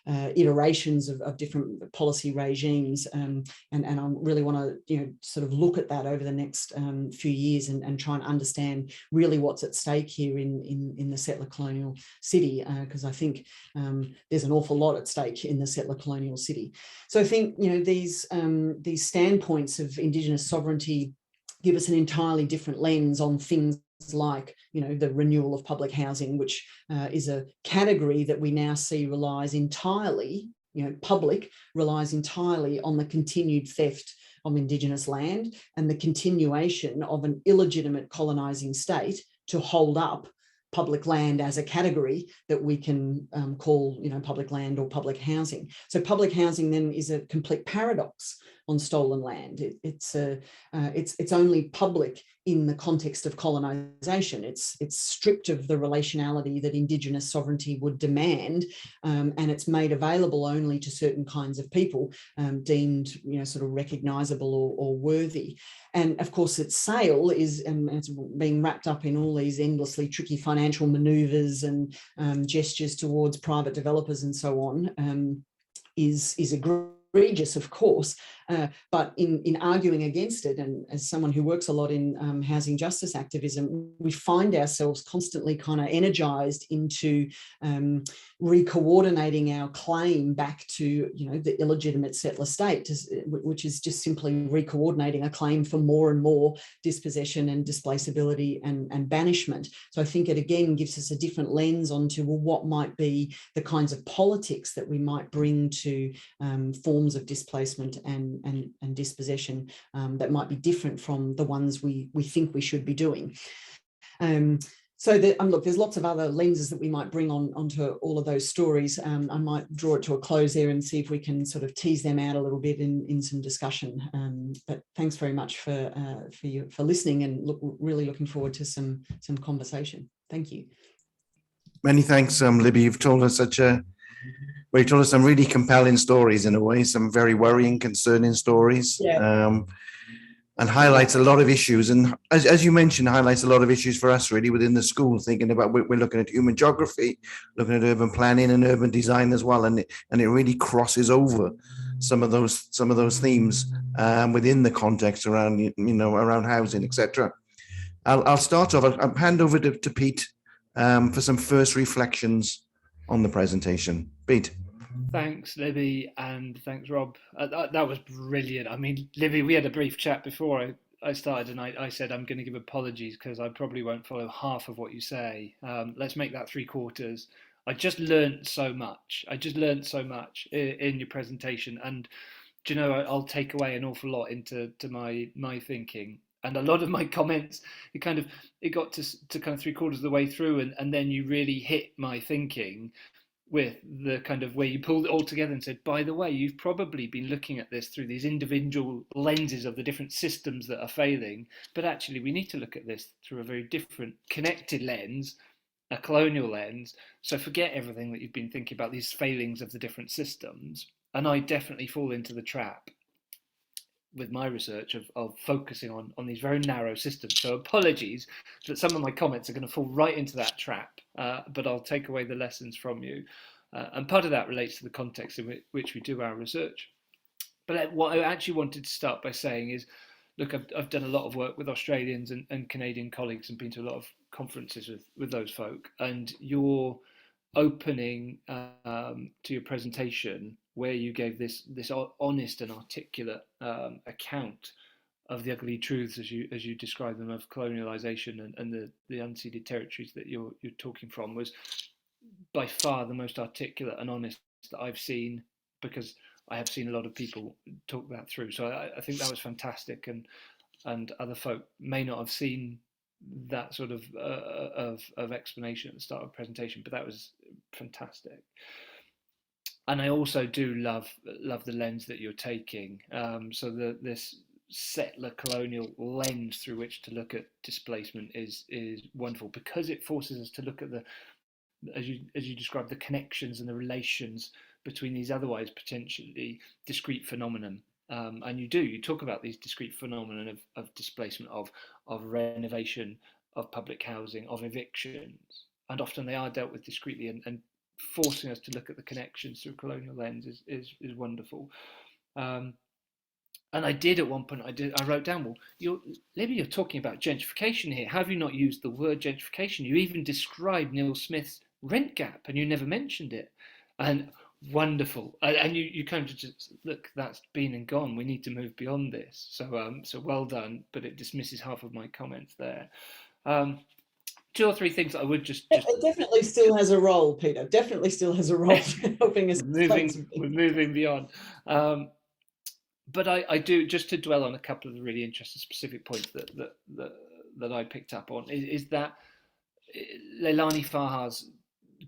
iterations of different policy regimes, and I really want to sort of look at that over the next few years and try and understand really what's at stake here in the settler colonial city, because I think there's an awful lot at stake in the settler colonial city. So I think these standpoints of Indigenous sovereignty give us an entirely different lens on things like, the renewal of public housing, which is a category that we now see relies entirely, public relies entirely on the continued theft of Indigenous land and the continuation of an illegitimate colonising state to hold up public land as a category that we can call, public land or public housing. So public housing then is a complete paradox on stolen land. It's only public in the context of colonisation. It's stripped of the relationality that Indigenous sovereignty would demand, and it's made available only to certain kinds of people deemed, sort of recognisable or worthy. And of course, its sale is, and it's being wrapped up in all these endlessly tricky financial manoeuvres and gestures towards private developers and so on, is egregious, of course, but in arguing against it, and as someone who works a lot in housing justice activism, we find ourselves constantly kind of energised into re-coordinating our claim back to, the illegitimate settler state, which is just simply re-coordinating a claim for more and more dispossession and displaceability and banishment. So I think it again gives us a different lens onto, well, what might be the kinds of politics that we might bring to forms of displacement and dispossession that might be different from the ones we think we should be doing. So look, there's lots of other lenses that we might bring onto all of those stories. I might draw it to a close there and see if we can sort of tease them out a little bit in some discussion. But thanks very much for listening, and really looking forward to some conversation. Thank you. Many thanks, Libby. You've told us you told us some really compelling stories in a way, some very worrying, concerning stories. Yeah. And highlights a lot of issues. And as you mentioned, highlights a lot of issues for us really within the school, thinking about, we're looking at human geography, looking at urban planning and urban design as well. And it really crosses over some of those themes within the context around, around housing, etc. I'll start off, I'll hand over to Pete for some first reflections on the presentation. Pete. Thanks, Libby, and thanks, Rob. That was brilliant. I mean, Libby, we had a brief chat before I started, and I said I'm going to give apologies because I probably won't follow half of what you say. Let's make that 3/4. I just learned so much. In your presentation, and I'll take away an awful lot into my thinking. And a lot of my comments, it got to kind of 3/4 of the way through, and then you really hit my thinking with the kind of where you pulled it all together and said, by the way, you've probably been looking at this through these individual lenses of the different systems that are failing, but actually we need to look at this through a very different connected lens, a colonial lens. So forget everything that you've been thinking about, these failings of the different systems. And I definitely fall into the trap with my research of focusing on these very narrow systems. So apologies that some of my comments are going to fall right into that trap, but I'll take away the lessons from you. And part of that relates to the context in which we do our research. But what I actually wanted to start by saying is, look, I've done a lot of work with Australians and Canadian colleagues and been to a lot of conferences with those folk. And your opening to your presentation, where you gave this honest and articulate account of the ugly truths, as you describe them, of colonialisation and the unceded territories that you're talking from, was by far the most articulate and honest that I've seen, because I have seen a lot of people talk that through. So I think that was fantastic, and other folk may not have seen that sort of explanation at the start of the presentation, but that was fantastic. And I also do love the lens that you're taking. So this settler-colonial lens through which to look at displacement is wonderful, because it forces us to look at as you described, the connections and the relations between these otherwise potentially discrete phenomenon. And you talk about these discrete phenomena of displacement, of renovation, of public housing, of evictions, and often they are dealt with discretely, and forcing us to look at the connections through a colonial lens is wonderful. And I did at one point, I wrote down, well, Libby, you're talking about gentrification here. Have you not used the word gentrification? You even described Neil Smith's rent gap and you never mentioned it. And Wonderful. And you kind of just look, that's been and gone. We need to move beyond this. So well done, but it dismisses half of my comments there. Two or three things that I would just It definitely still has a role, Peter. Definitely still has a role helping us. we're moving beyond. But I do, just to dwell on a couple of the really interesting specific points that I picked up on, is that Leilani Farhar's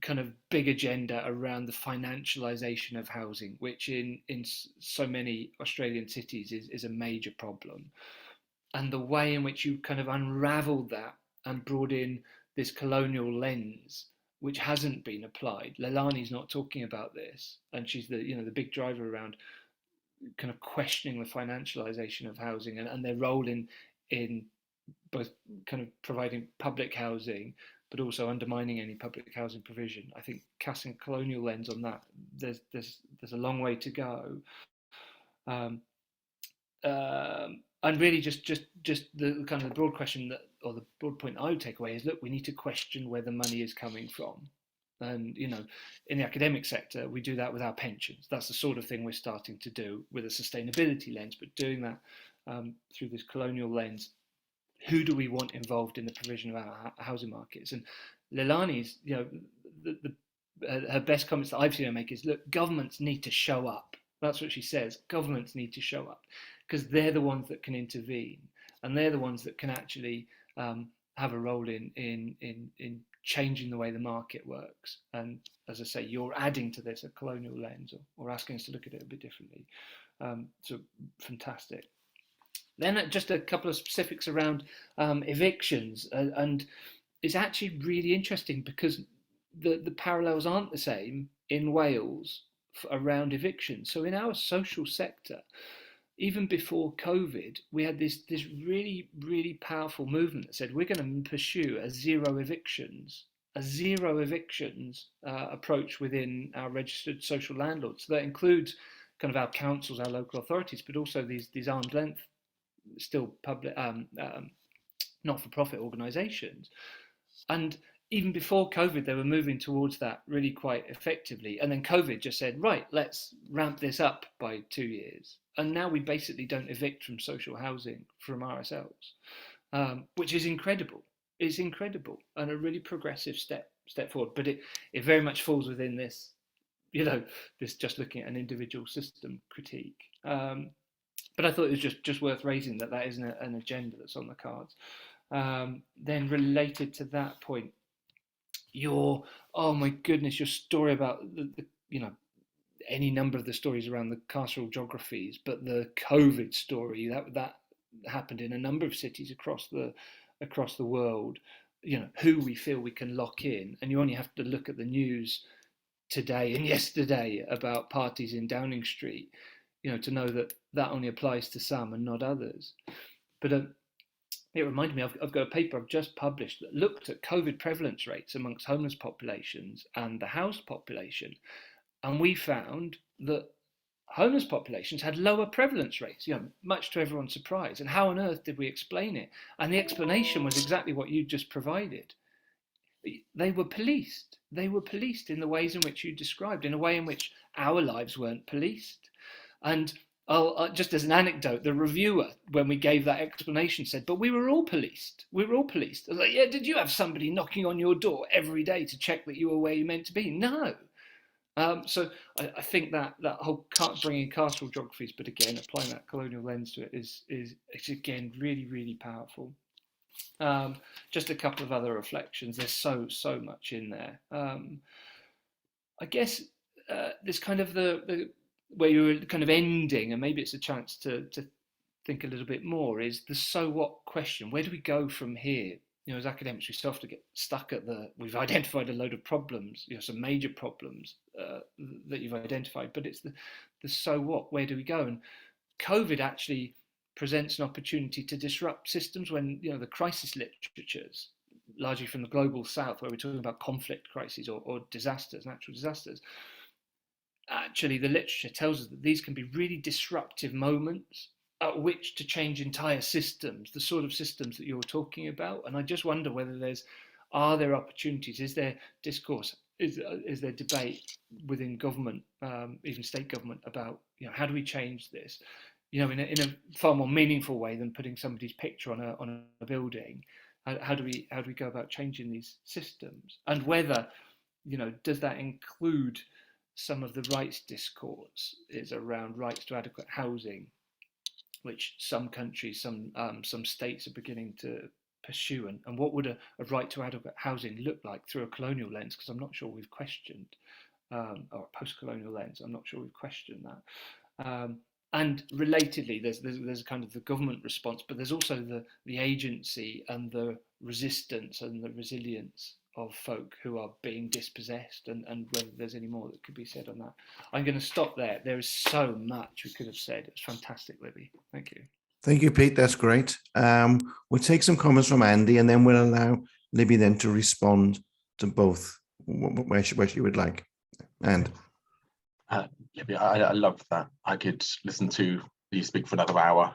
kind of big agenda around the financialisation of housing, which in so many Australian cities is a major problem, and the way in which you kind of unravelled that and brought in this colonial lens, which hasn't been applied. Leilani's not talking about this, and she's the big driver around kind of questioning the financialisation of housing and their role in both kind of providing public housing, but also undermining any public housing provision. I think casting a colonial lens on that, there's a long way to go. And really just the kind of the broad question or the broad point I would take away is, look, we need to question where the money is coming from. And, in the academic sector, we do that with our pensions. That's the sort of thing we're starting to do with a sustainability lens, but doing that through this colonial lens. Who do we want involved in the provision of our housing markets? And Leilani's, her best comments that I've seen her make is, look, governments need to show up. That's what she says. Governments need to show up because they're the ones that can intervene, and they're the ones that can actually have a role in changing the way the market works. And as I say, you're adding to this a colonial lens or asking us to look at it a bit differently. So fantastic. Then just a couple of specifics around evictions, and it's actually really interesting because the parallels aren't the same in Wales around evictions. So in our social sector, even before COVID, we had this really, really powerful movement that said we're going to pursue a zero evictions approach within our registered social landlords. So that includes kind of our councils, our local authorities, but also these arm's length, still public, not-for-profit organisations. And even before COVID, they were moving towards that really quite effectively. And then COVID just said, right, let's ramp this up by 2 years. And now we basically don't evict from social housing from RSLs, which is incredible. It's incredible and a really progressive step forward. But it very much falls within this, this just looking at an individual system critique. But I thought it was just worth raising that isn't an agenda that's on the cards. Then related to that point, your story about the any number of the stories around the carceral geographies, but the COVID story that happened in a number of cities across the world, who we feel we can lock in, and you only have to look at the news today and yesterday about parties in Downing Street, to know that only applies to some and not others. But it reminded me, I've got a paper I've just published that looked at COVID prevalence rates amongst homeless populations and the housed population. And we found that homeless populations had lower prevalence rates, much to everyone's surprise. And how on earth did we explain it? And the explanation was exactly what you just provided. They were policed. They were policed in the ways in which you described, in a way in which our lives weren't policed. And just as an anecdote, the reviewer, when we gave that explanation, said, but we were all policed. We were all policed. I was like, yeah, did you have somebody knocking on your door every day to check that you were where you meant to be? No. So I think that whole bringing carceral geographies, but again, applying that colonial lens to it is again, really, really powerful. Just a couple of other reflections. There's so much in there. I guess this kind of the where you were kind of ending, and maybe it's a chance to think a little bit more, is the so what question. Where do we go from here? As academics, we still have to get stuck at we've identified a load of problems, some major problems that you've identified, but it's the so what, where do we go? And COVID actually presents an opportunity to disrupt systems when, the crisis literatures, largely from the global south, where we're talking about conflict crises or disasters, natural disasters, actually the literature tells us that these can be really disruptive moments at which to change entire systems, the sort of systems that you're talking about. And I just wonder whether are there opportunities, is there discourse is there debate within government, even state government, about, you know, how do we change this, you know, in a far more meaningful way than putting somebody's picture on a building? How do we go about changing these systems, and whether, you know, does that include some of the rights discourse is around rights to adequate housing, which some countries, some states are beginning to pursue, and what would a right to adequate housing look like through a colonial lens? Because I'm not sure we've questioned, or a post-colonial lens, I'm not sure we've questioned that. And relatedly, there's kind of the government response, but there's also the agency and the resistance and the resilience of folk who are being dispossessed, and whether there's any more that could be said on that. I'm going to stop there. There is so much we could have said. It's fantastic, Libby. Thank you. Thank you, Pete. That's great. We'll take some comments from Andy, and then we'll allow Libby then to respond to both where she would like. And Libby, I love that. I could listen to you speak for another hour.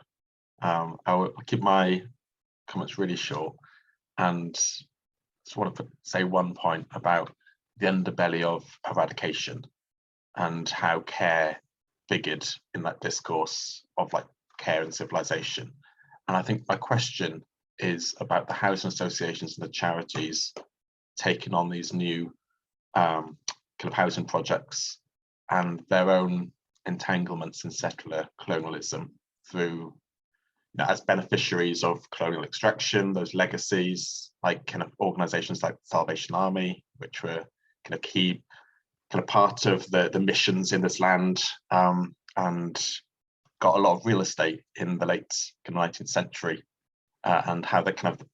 I'll keep my comments really short, and just want to say one point about the underbelly of eradication and how care figured in that discourse of like care and civilization. And I think my question is about the housing associations and the charities taking on these new kind of housing projects and their own entanglements in settler colonialism through, you know, as beneficiaries of colonial extraction, those legacies, like kind of organizations like the Salvation Army, which were kind of key, kind of part of the missions in this land, and got a lot of real estate in the late 19th century, and how the kind of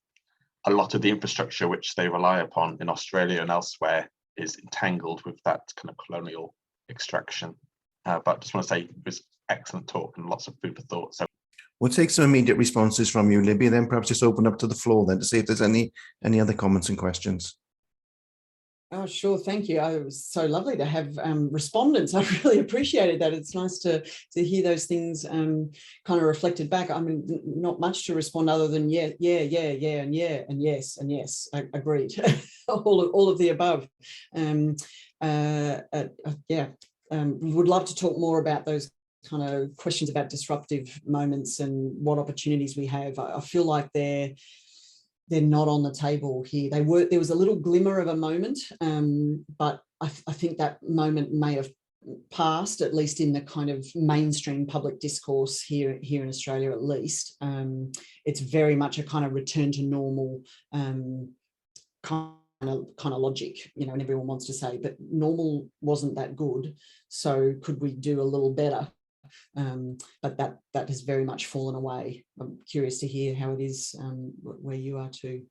a lot of the infrastructure which they rely upon in Australia and elsewhere is entangled with that kind of colonial extraction. But I just want to say it was excellent talk and lots of food for thought. So we'll take some immediate responses from you, Libby, then perhaps just open up to the floor then to see if there's any other comments and questions. Oh, sure. Thank you. It was so lovely to have respondents. I really appreciated that. It's nice to hear those things kind of reflected back. I mean, not much to respond other than yeah, and yeah, and yes. I agreed. all of the above. Would love to talk more about those kind of questions about disruptive moments and what opportunities we have. I feel like they're not on the table here. There was a little glimmer of a moment, but I think that moment may have passed, at least in the kind of mainstream public discourse here in Australia, at least. It's very much a kind of return to normal kind of logic, you know, and everyone wants to say, but normal wasn't that good. So could we do a little better? But that has very much fallen away. I'm curious to hear how it is where you are too.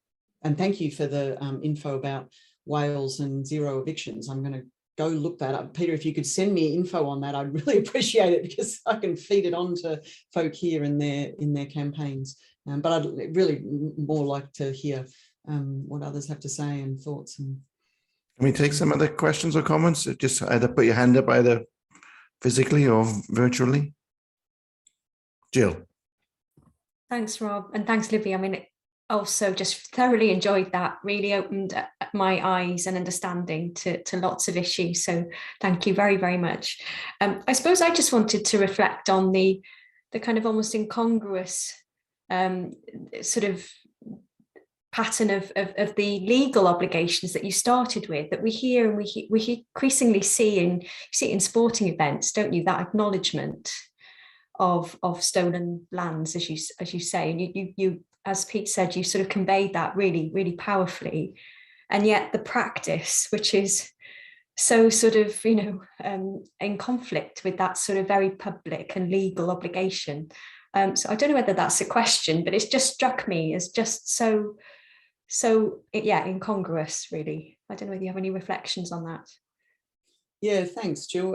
And thank you for the info about Wales and zero evictions. I'm going to go look that up. Peter, if you could send me info on that, I'd really appreciate it, because I can feed it on to folk here in their campaigns. But I'd really more like to hear what others have to say and thoughts. Can we take some other questions or comments? Just either put your hand up either physically or virtually. Jill. Thanks, Rob, and thanks, Libby. I mean, also just thoroughly enjoyed that. Really opened my eyes and understanding to lots of issues. So thank you very, very much. I suppose I just wanted to reflect on the kind of almost incongruous sort of pattern of the legal obligations that you started with, that we hear and we increasingly see in sporting events, don't you? That acknowledgement of stolen lands, as you say, and you as Pete said, you sort of conveyed that really, really powerfully. And yet the practice, which is so sort of, you know, in conflict with that sort of very public and legal obligation. So I don't know whether that's a question, but it's just struck me as just so incongruous, really. I don't know whether you have any reflections on that. Yeah, thanks, Jill.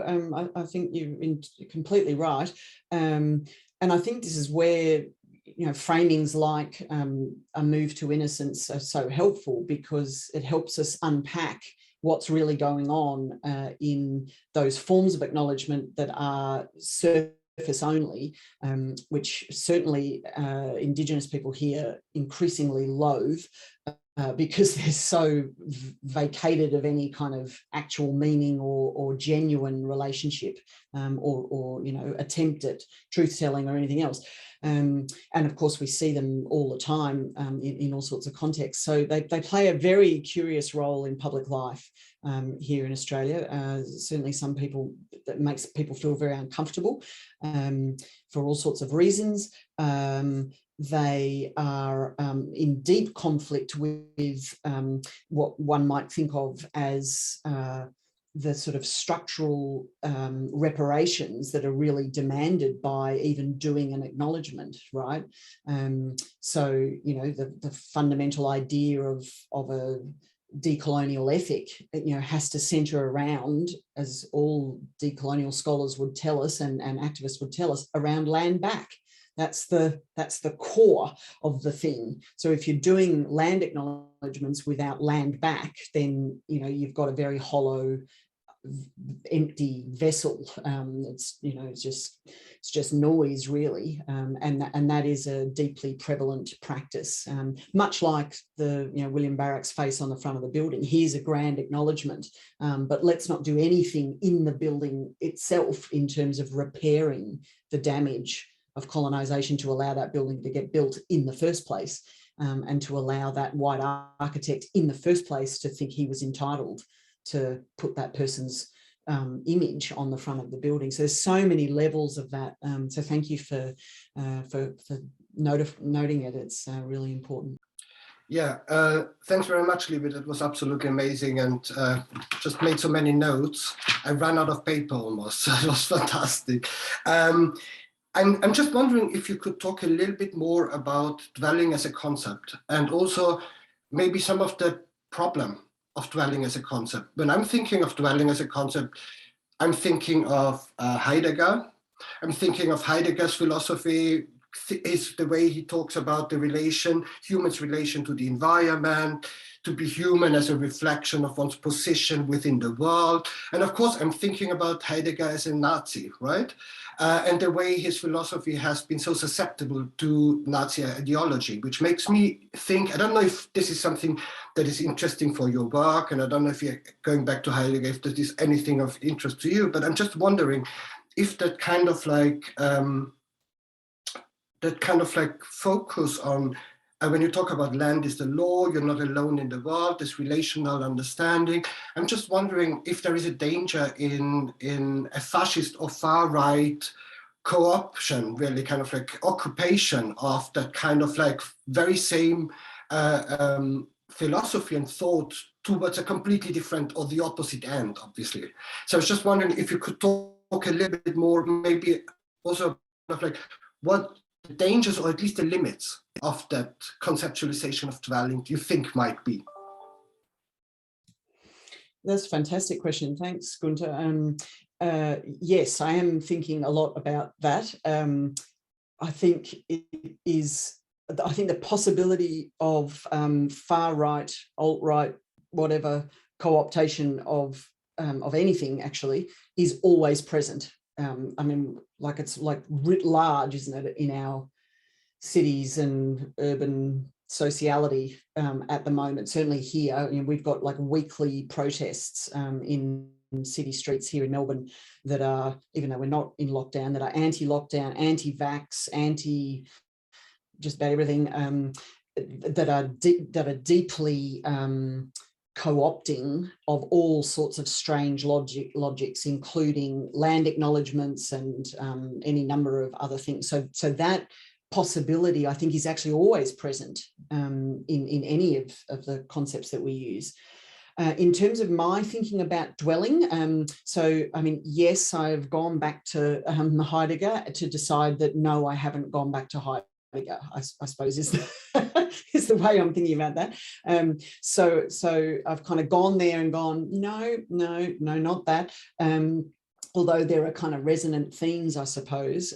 I think you're completely right. And I think this is where, you know, framings like a move to innocence are so helpful, because it helps us unpack what's really going on in those forms of acknowledgement that are surface only, which certainly Indigenous people here increasingly loathe. because they're so vacated of any kind of actual meaning or genuine relationship, or you know, attempt at truth telling or anything else. And of course, we see them all the time in all sorts of contexts. So they play a very curious role in public life here in Australia. Certainly some people, that makes people feel very uncomfortable for all sorts of reasons. They are in deep conflict with what one might think of as the sort of structural reparations that are really demanded by even doing an acknowledgement, right? So, you know, the fundamental idea of a decolonial ethic, you know, has to centre around, as all decolonial scholars would tell us and activists would tell us, around land back. That's the core of the thing. So if you're doing land acknowledgements without land back, then, you know, you've got a very hollow, empty vessel. It's, you know, it's just noise, really, and that is a deeply prevalent practice. Much like the, you know, William Barrack's face on the front of the building. Here's a grand acknowledgement, but let's not do anything in the building itself in terms of repairing the damage of colonisation to allow that building to get built in the first place, and to allow that white architect in the first place to think he was entitled to put that person's image on the front of the building. So there's so many levels of that. So thank you for noting it. It's really important. Yeah, thanks very much, Libby. That was absolutely amazing, and just made so many notes. I ran out of paper almost, so it was fantastic. I'm just wondering if you could talk a little bit more about dwelling as a concept, and also maybe some of the problem of dwelling as a concept. When I'm thinking of dwelling as a concept, I'm thinking of Heidegger. I'm thinking of Heidegger's philosophy, is the way he talks about the relation, human's relation to the environment, to be human as a reflection of one's position within the world. And of course, I'm thinking about Heidegger as a Nazi, right? And the way his philosophy has been so susceptible to Nazi ideology, which makes me think, I don't know if this is something that is interesting for your work, and I don't know if you're going back to Heidegger, if that is anything of interest to you, but I'm just wondering if that kind of like, focus on, when you talk about land is the law, you're not alone in the world, this relational understanding. I'm just wondering if there is a danger in a fascist or far-right co-option, really kind of like occupation of that kind of like very same philosophy and thought towards a completely different or the opposite end, obviously. So I was just wondering if you could talk a little bit more, maybe also kind of like what the dangers or at least the limits of that conceptualization of dwelling do you think might be? That's a fantastic question. Thanks, Gunther. Yes, I am thinking a lot about that. I think it is, I think the possibility of far-right, alt-right, whatever co-optation of anything actually is always present. I mean, like it's like writ large, isn't it, in our cities and urban sociality at the moment. Certainly here, you know, we've got like weekly protests in city streets here in Melbourne that are, even though we're not in lockdown, that are anti-lockdown, anti-vax, anti just about everything, that are deeply co-opting of all sorts of strange logics, including land acknowledgements and any number of other things. So that possibility, I think, is actually always present in any of the concepts that we use. In terms of my thinking about dwelling, so, I mean, yes, I've gone back to Heidegger to decide that, no, I haven't gone back to Heidegger, I suppose is is the way I'm thinking about that. So I've kind of gone there and gone, no, not that. Although there are kind of resonant themes, I suppose.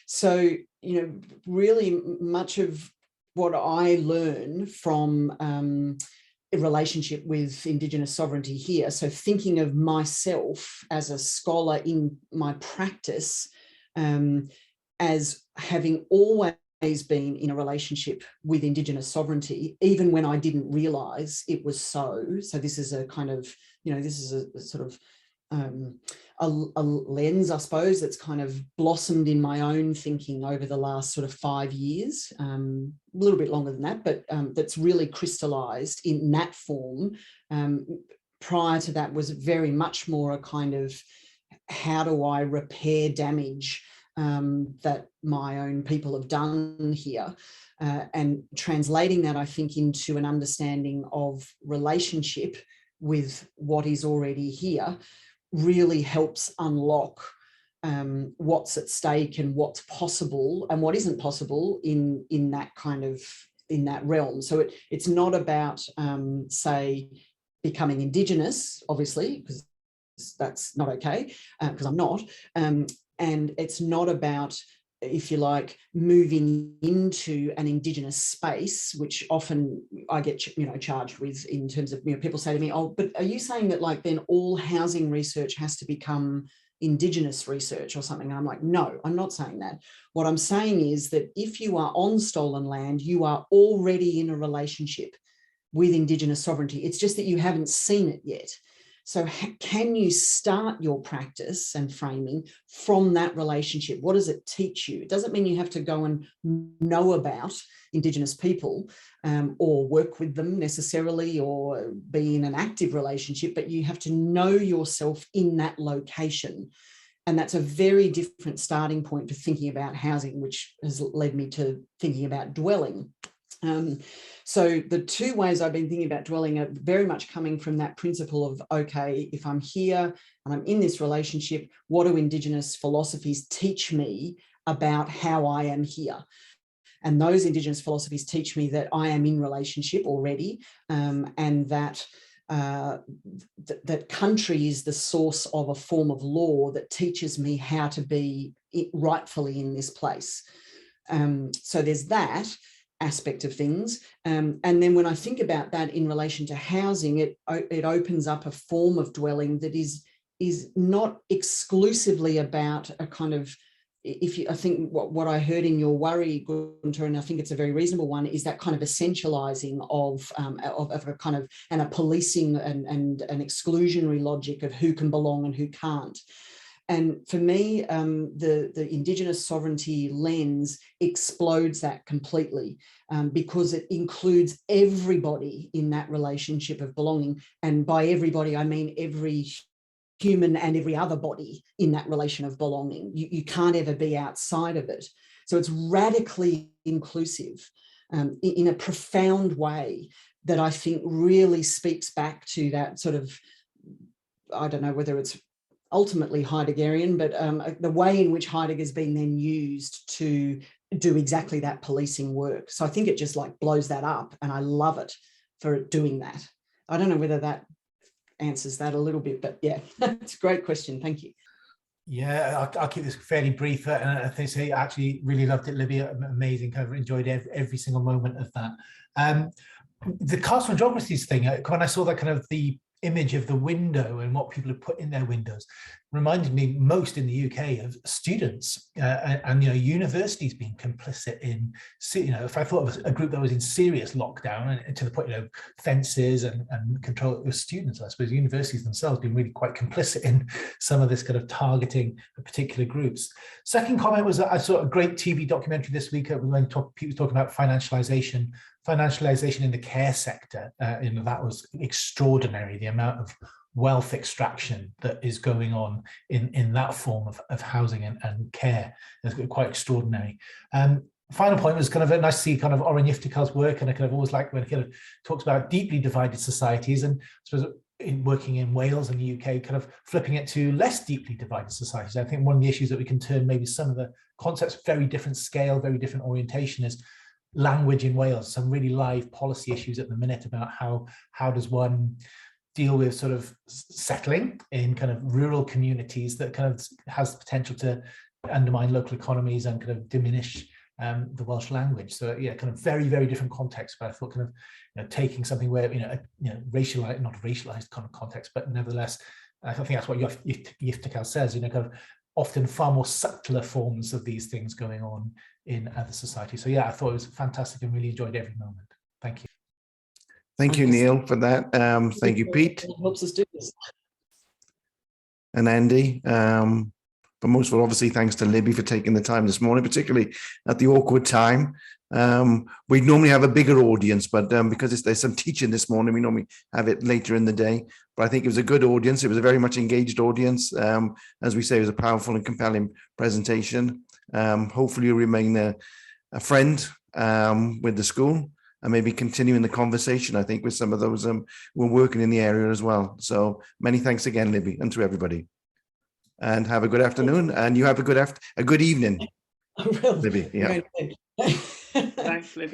So, you know, really much of what I learn from a relationship with Indigenous sovereignty here, so thinking of myself as a scholar in my practice as having always been in a relationship with Indigenous sovereignty, even when I didn't realise it was so. So this is a kind of, this is a sort of a lens, I suppose, that's kind of blossomed in my own thinking over the last sort of 5 years, a little bit longer than that, but that's really crystallised in that form. Prior to that was very much more a kind of, how do I repair damage that my own people have done here, and translating that, I think, into an understanding of relationship with what is already here really helps unlock what's at stake and what's possible and what isn't possible in that realm. So it's not about say becoming Indigenous, obviously, because that's not okay, because I'm not. And it's not about, if you like, moving into an Indigenous space, which often I get, charged with in terms of, people say to me, oh, but are you saying that like then all housing research has to become Indigenous research or something? And I'm like, no, I'm not saying that. What I'm saying is that if you are on stolen land, you are already in a relationship with Indigenous sovereignty. It's just that you haven't seen it yet. So can you start your practice and framing from that relationship? What does it teach you? It doesn't mean you have to go and know about Indigenous people or work with them necessarily or be in an active relationship, but you have to know yourself in that location. And that's a very different starting point for thinking about housing, which has led me to thinking about dwelling. So the two ways I've been thinking about dwelling are very much coming from that principle of, okay, if I'm here and I'm in this relationship, what do Indigenous philosophies teach me about how I am here? And those Indigenous philosophies teach me that I am in relationship already, and that that country is the source of a form of law that teaches me how to be rightfully in this place. So there's that aspect of things. And then when I think about that in relation to housing, it opens up a form of dwelling that is not exclusively about a kind of, I think what I heard in your worry, Gunter, and I think it's a very reasonable one, is that kind of essentializing of a kind of, and a policing and an exclusionary logic of who can belong and who can't. And for me, the Indigenous sovereignty lens explodes that completely, because it includes everybody in that relationship of belonging. And by everybody, I mean every human and every other body in that relation of belonging. You can't ever be outside of it. So it's radically inclusive in a profound way that I think really speaks back to that sort of, I don't know whether it's ultimately Heideggerian, but the way in which Heidegger's been then used to do exactly that policing work. So I think it just like blows that up, and I love it for it doing that. I don't know whether that answers that a little bit, but yeah, it's a great question. Thank you. Yeah, I'll keep this fairly brief. And I think I actually really loved it, Libby. Amazing. Kind of enjoyed every single moment of that. The Carceral geographies thing, when I saw that kind of the image of the window and what people have put in their windows, reminded me most in the UK of students and universities being complicit in, if I thought of a group that was in serious lockdown and to the point, fences and control, it was students. I suppose universities themselves being really quite complicit in some of this kind of targeting of particular groups. Second comment was that I saw a great TV documentary this week when people talking about financialization in the care sector. That was extraordinary, the amount of wealth extraction that is going on in that form of housing and care. It's quite extraordinary. Final point was kind of nice to see kind of Oren Yiftikal's work, and I kind of always like when he kind of talks about deeply divided societies, and I suppose in working in Wales and the UK, kind of flipping it to less deeply divided societies. I think one of the issues that we can turn maybe some of the concepts, very different scale, very different orientation, is language in Wales. Some really live policy issues at the minute about how does one deal with sort of settling in kind of rural communities that kind of has the potential to undermine local economies and kind of diminish the Welsh language. So yeah, kind of very, very different context. But I thought kind of taking something where racialized, not racialized kind of context, but nevertheless, I think that's what Yiftikal says. Kind of often far more subtler forms of these things going on in other societies. So yeah, I thought it was fantastic and really enjoyed every moment. Thank you. Thank you, Neil, for that. Thank you, Pete. It helps us do this. And Andy. But most of all, obviously, thanks to Libby for taking the time this morning, particularly at the awkward time. We normally have a bigger audience, but because there's some teaching this morning, we normally have it later in the day. But I think it was a good audience. It was a very much engaged audience. As we say, it was a powerful and compelling presentation. Hopefully you'll remain a friend with the school and maybe continuing the conversation, I think, with some of those who are working in the area as well. So many thanks again, Libby, and to everybody. And have a good afternoon, and you have a good evening, I will. Libby. Yeah. Thanks, Libby.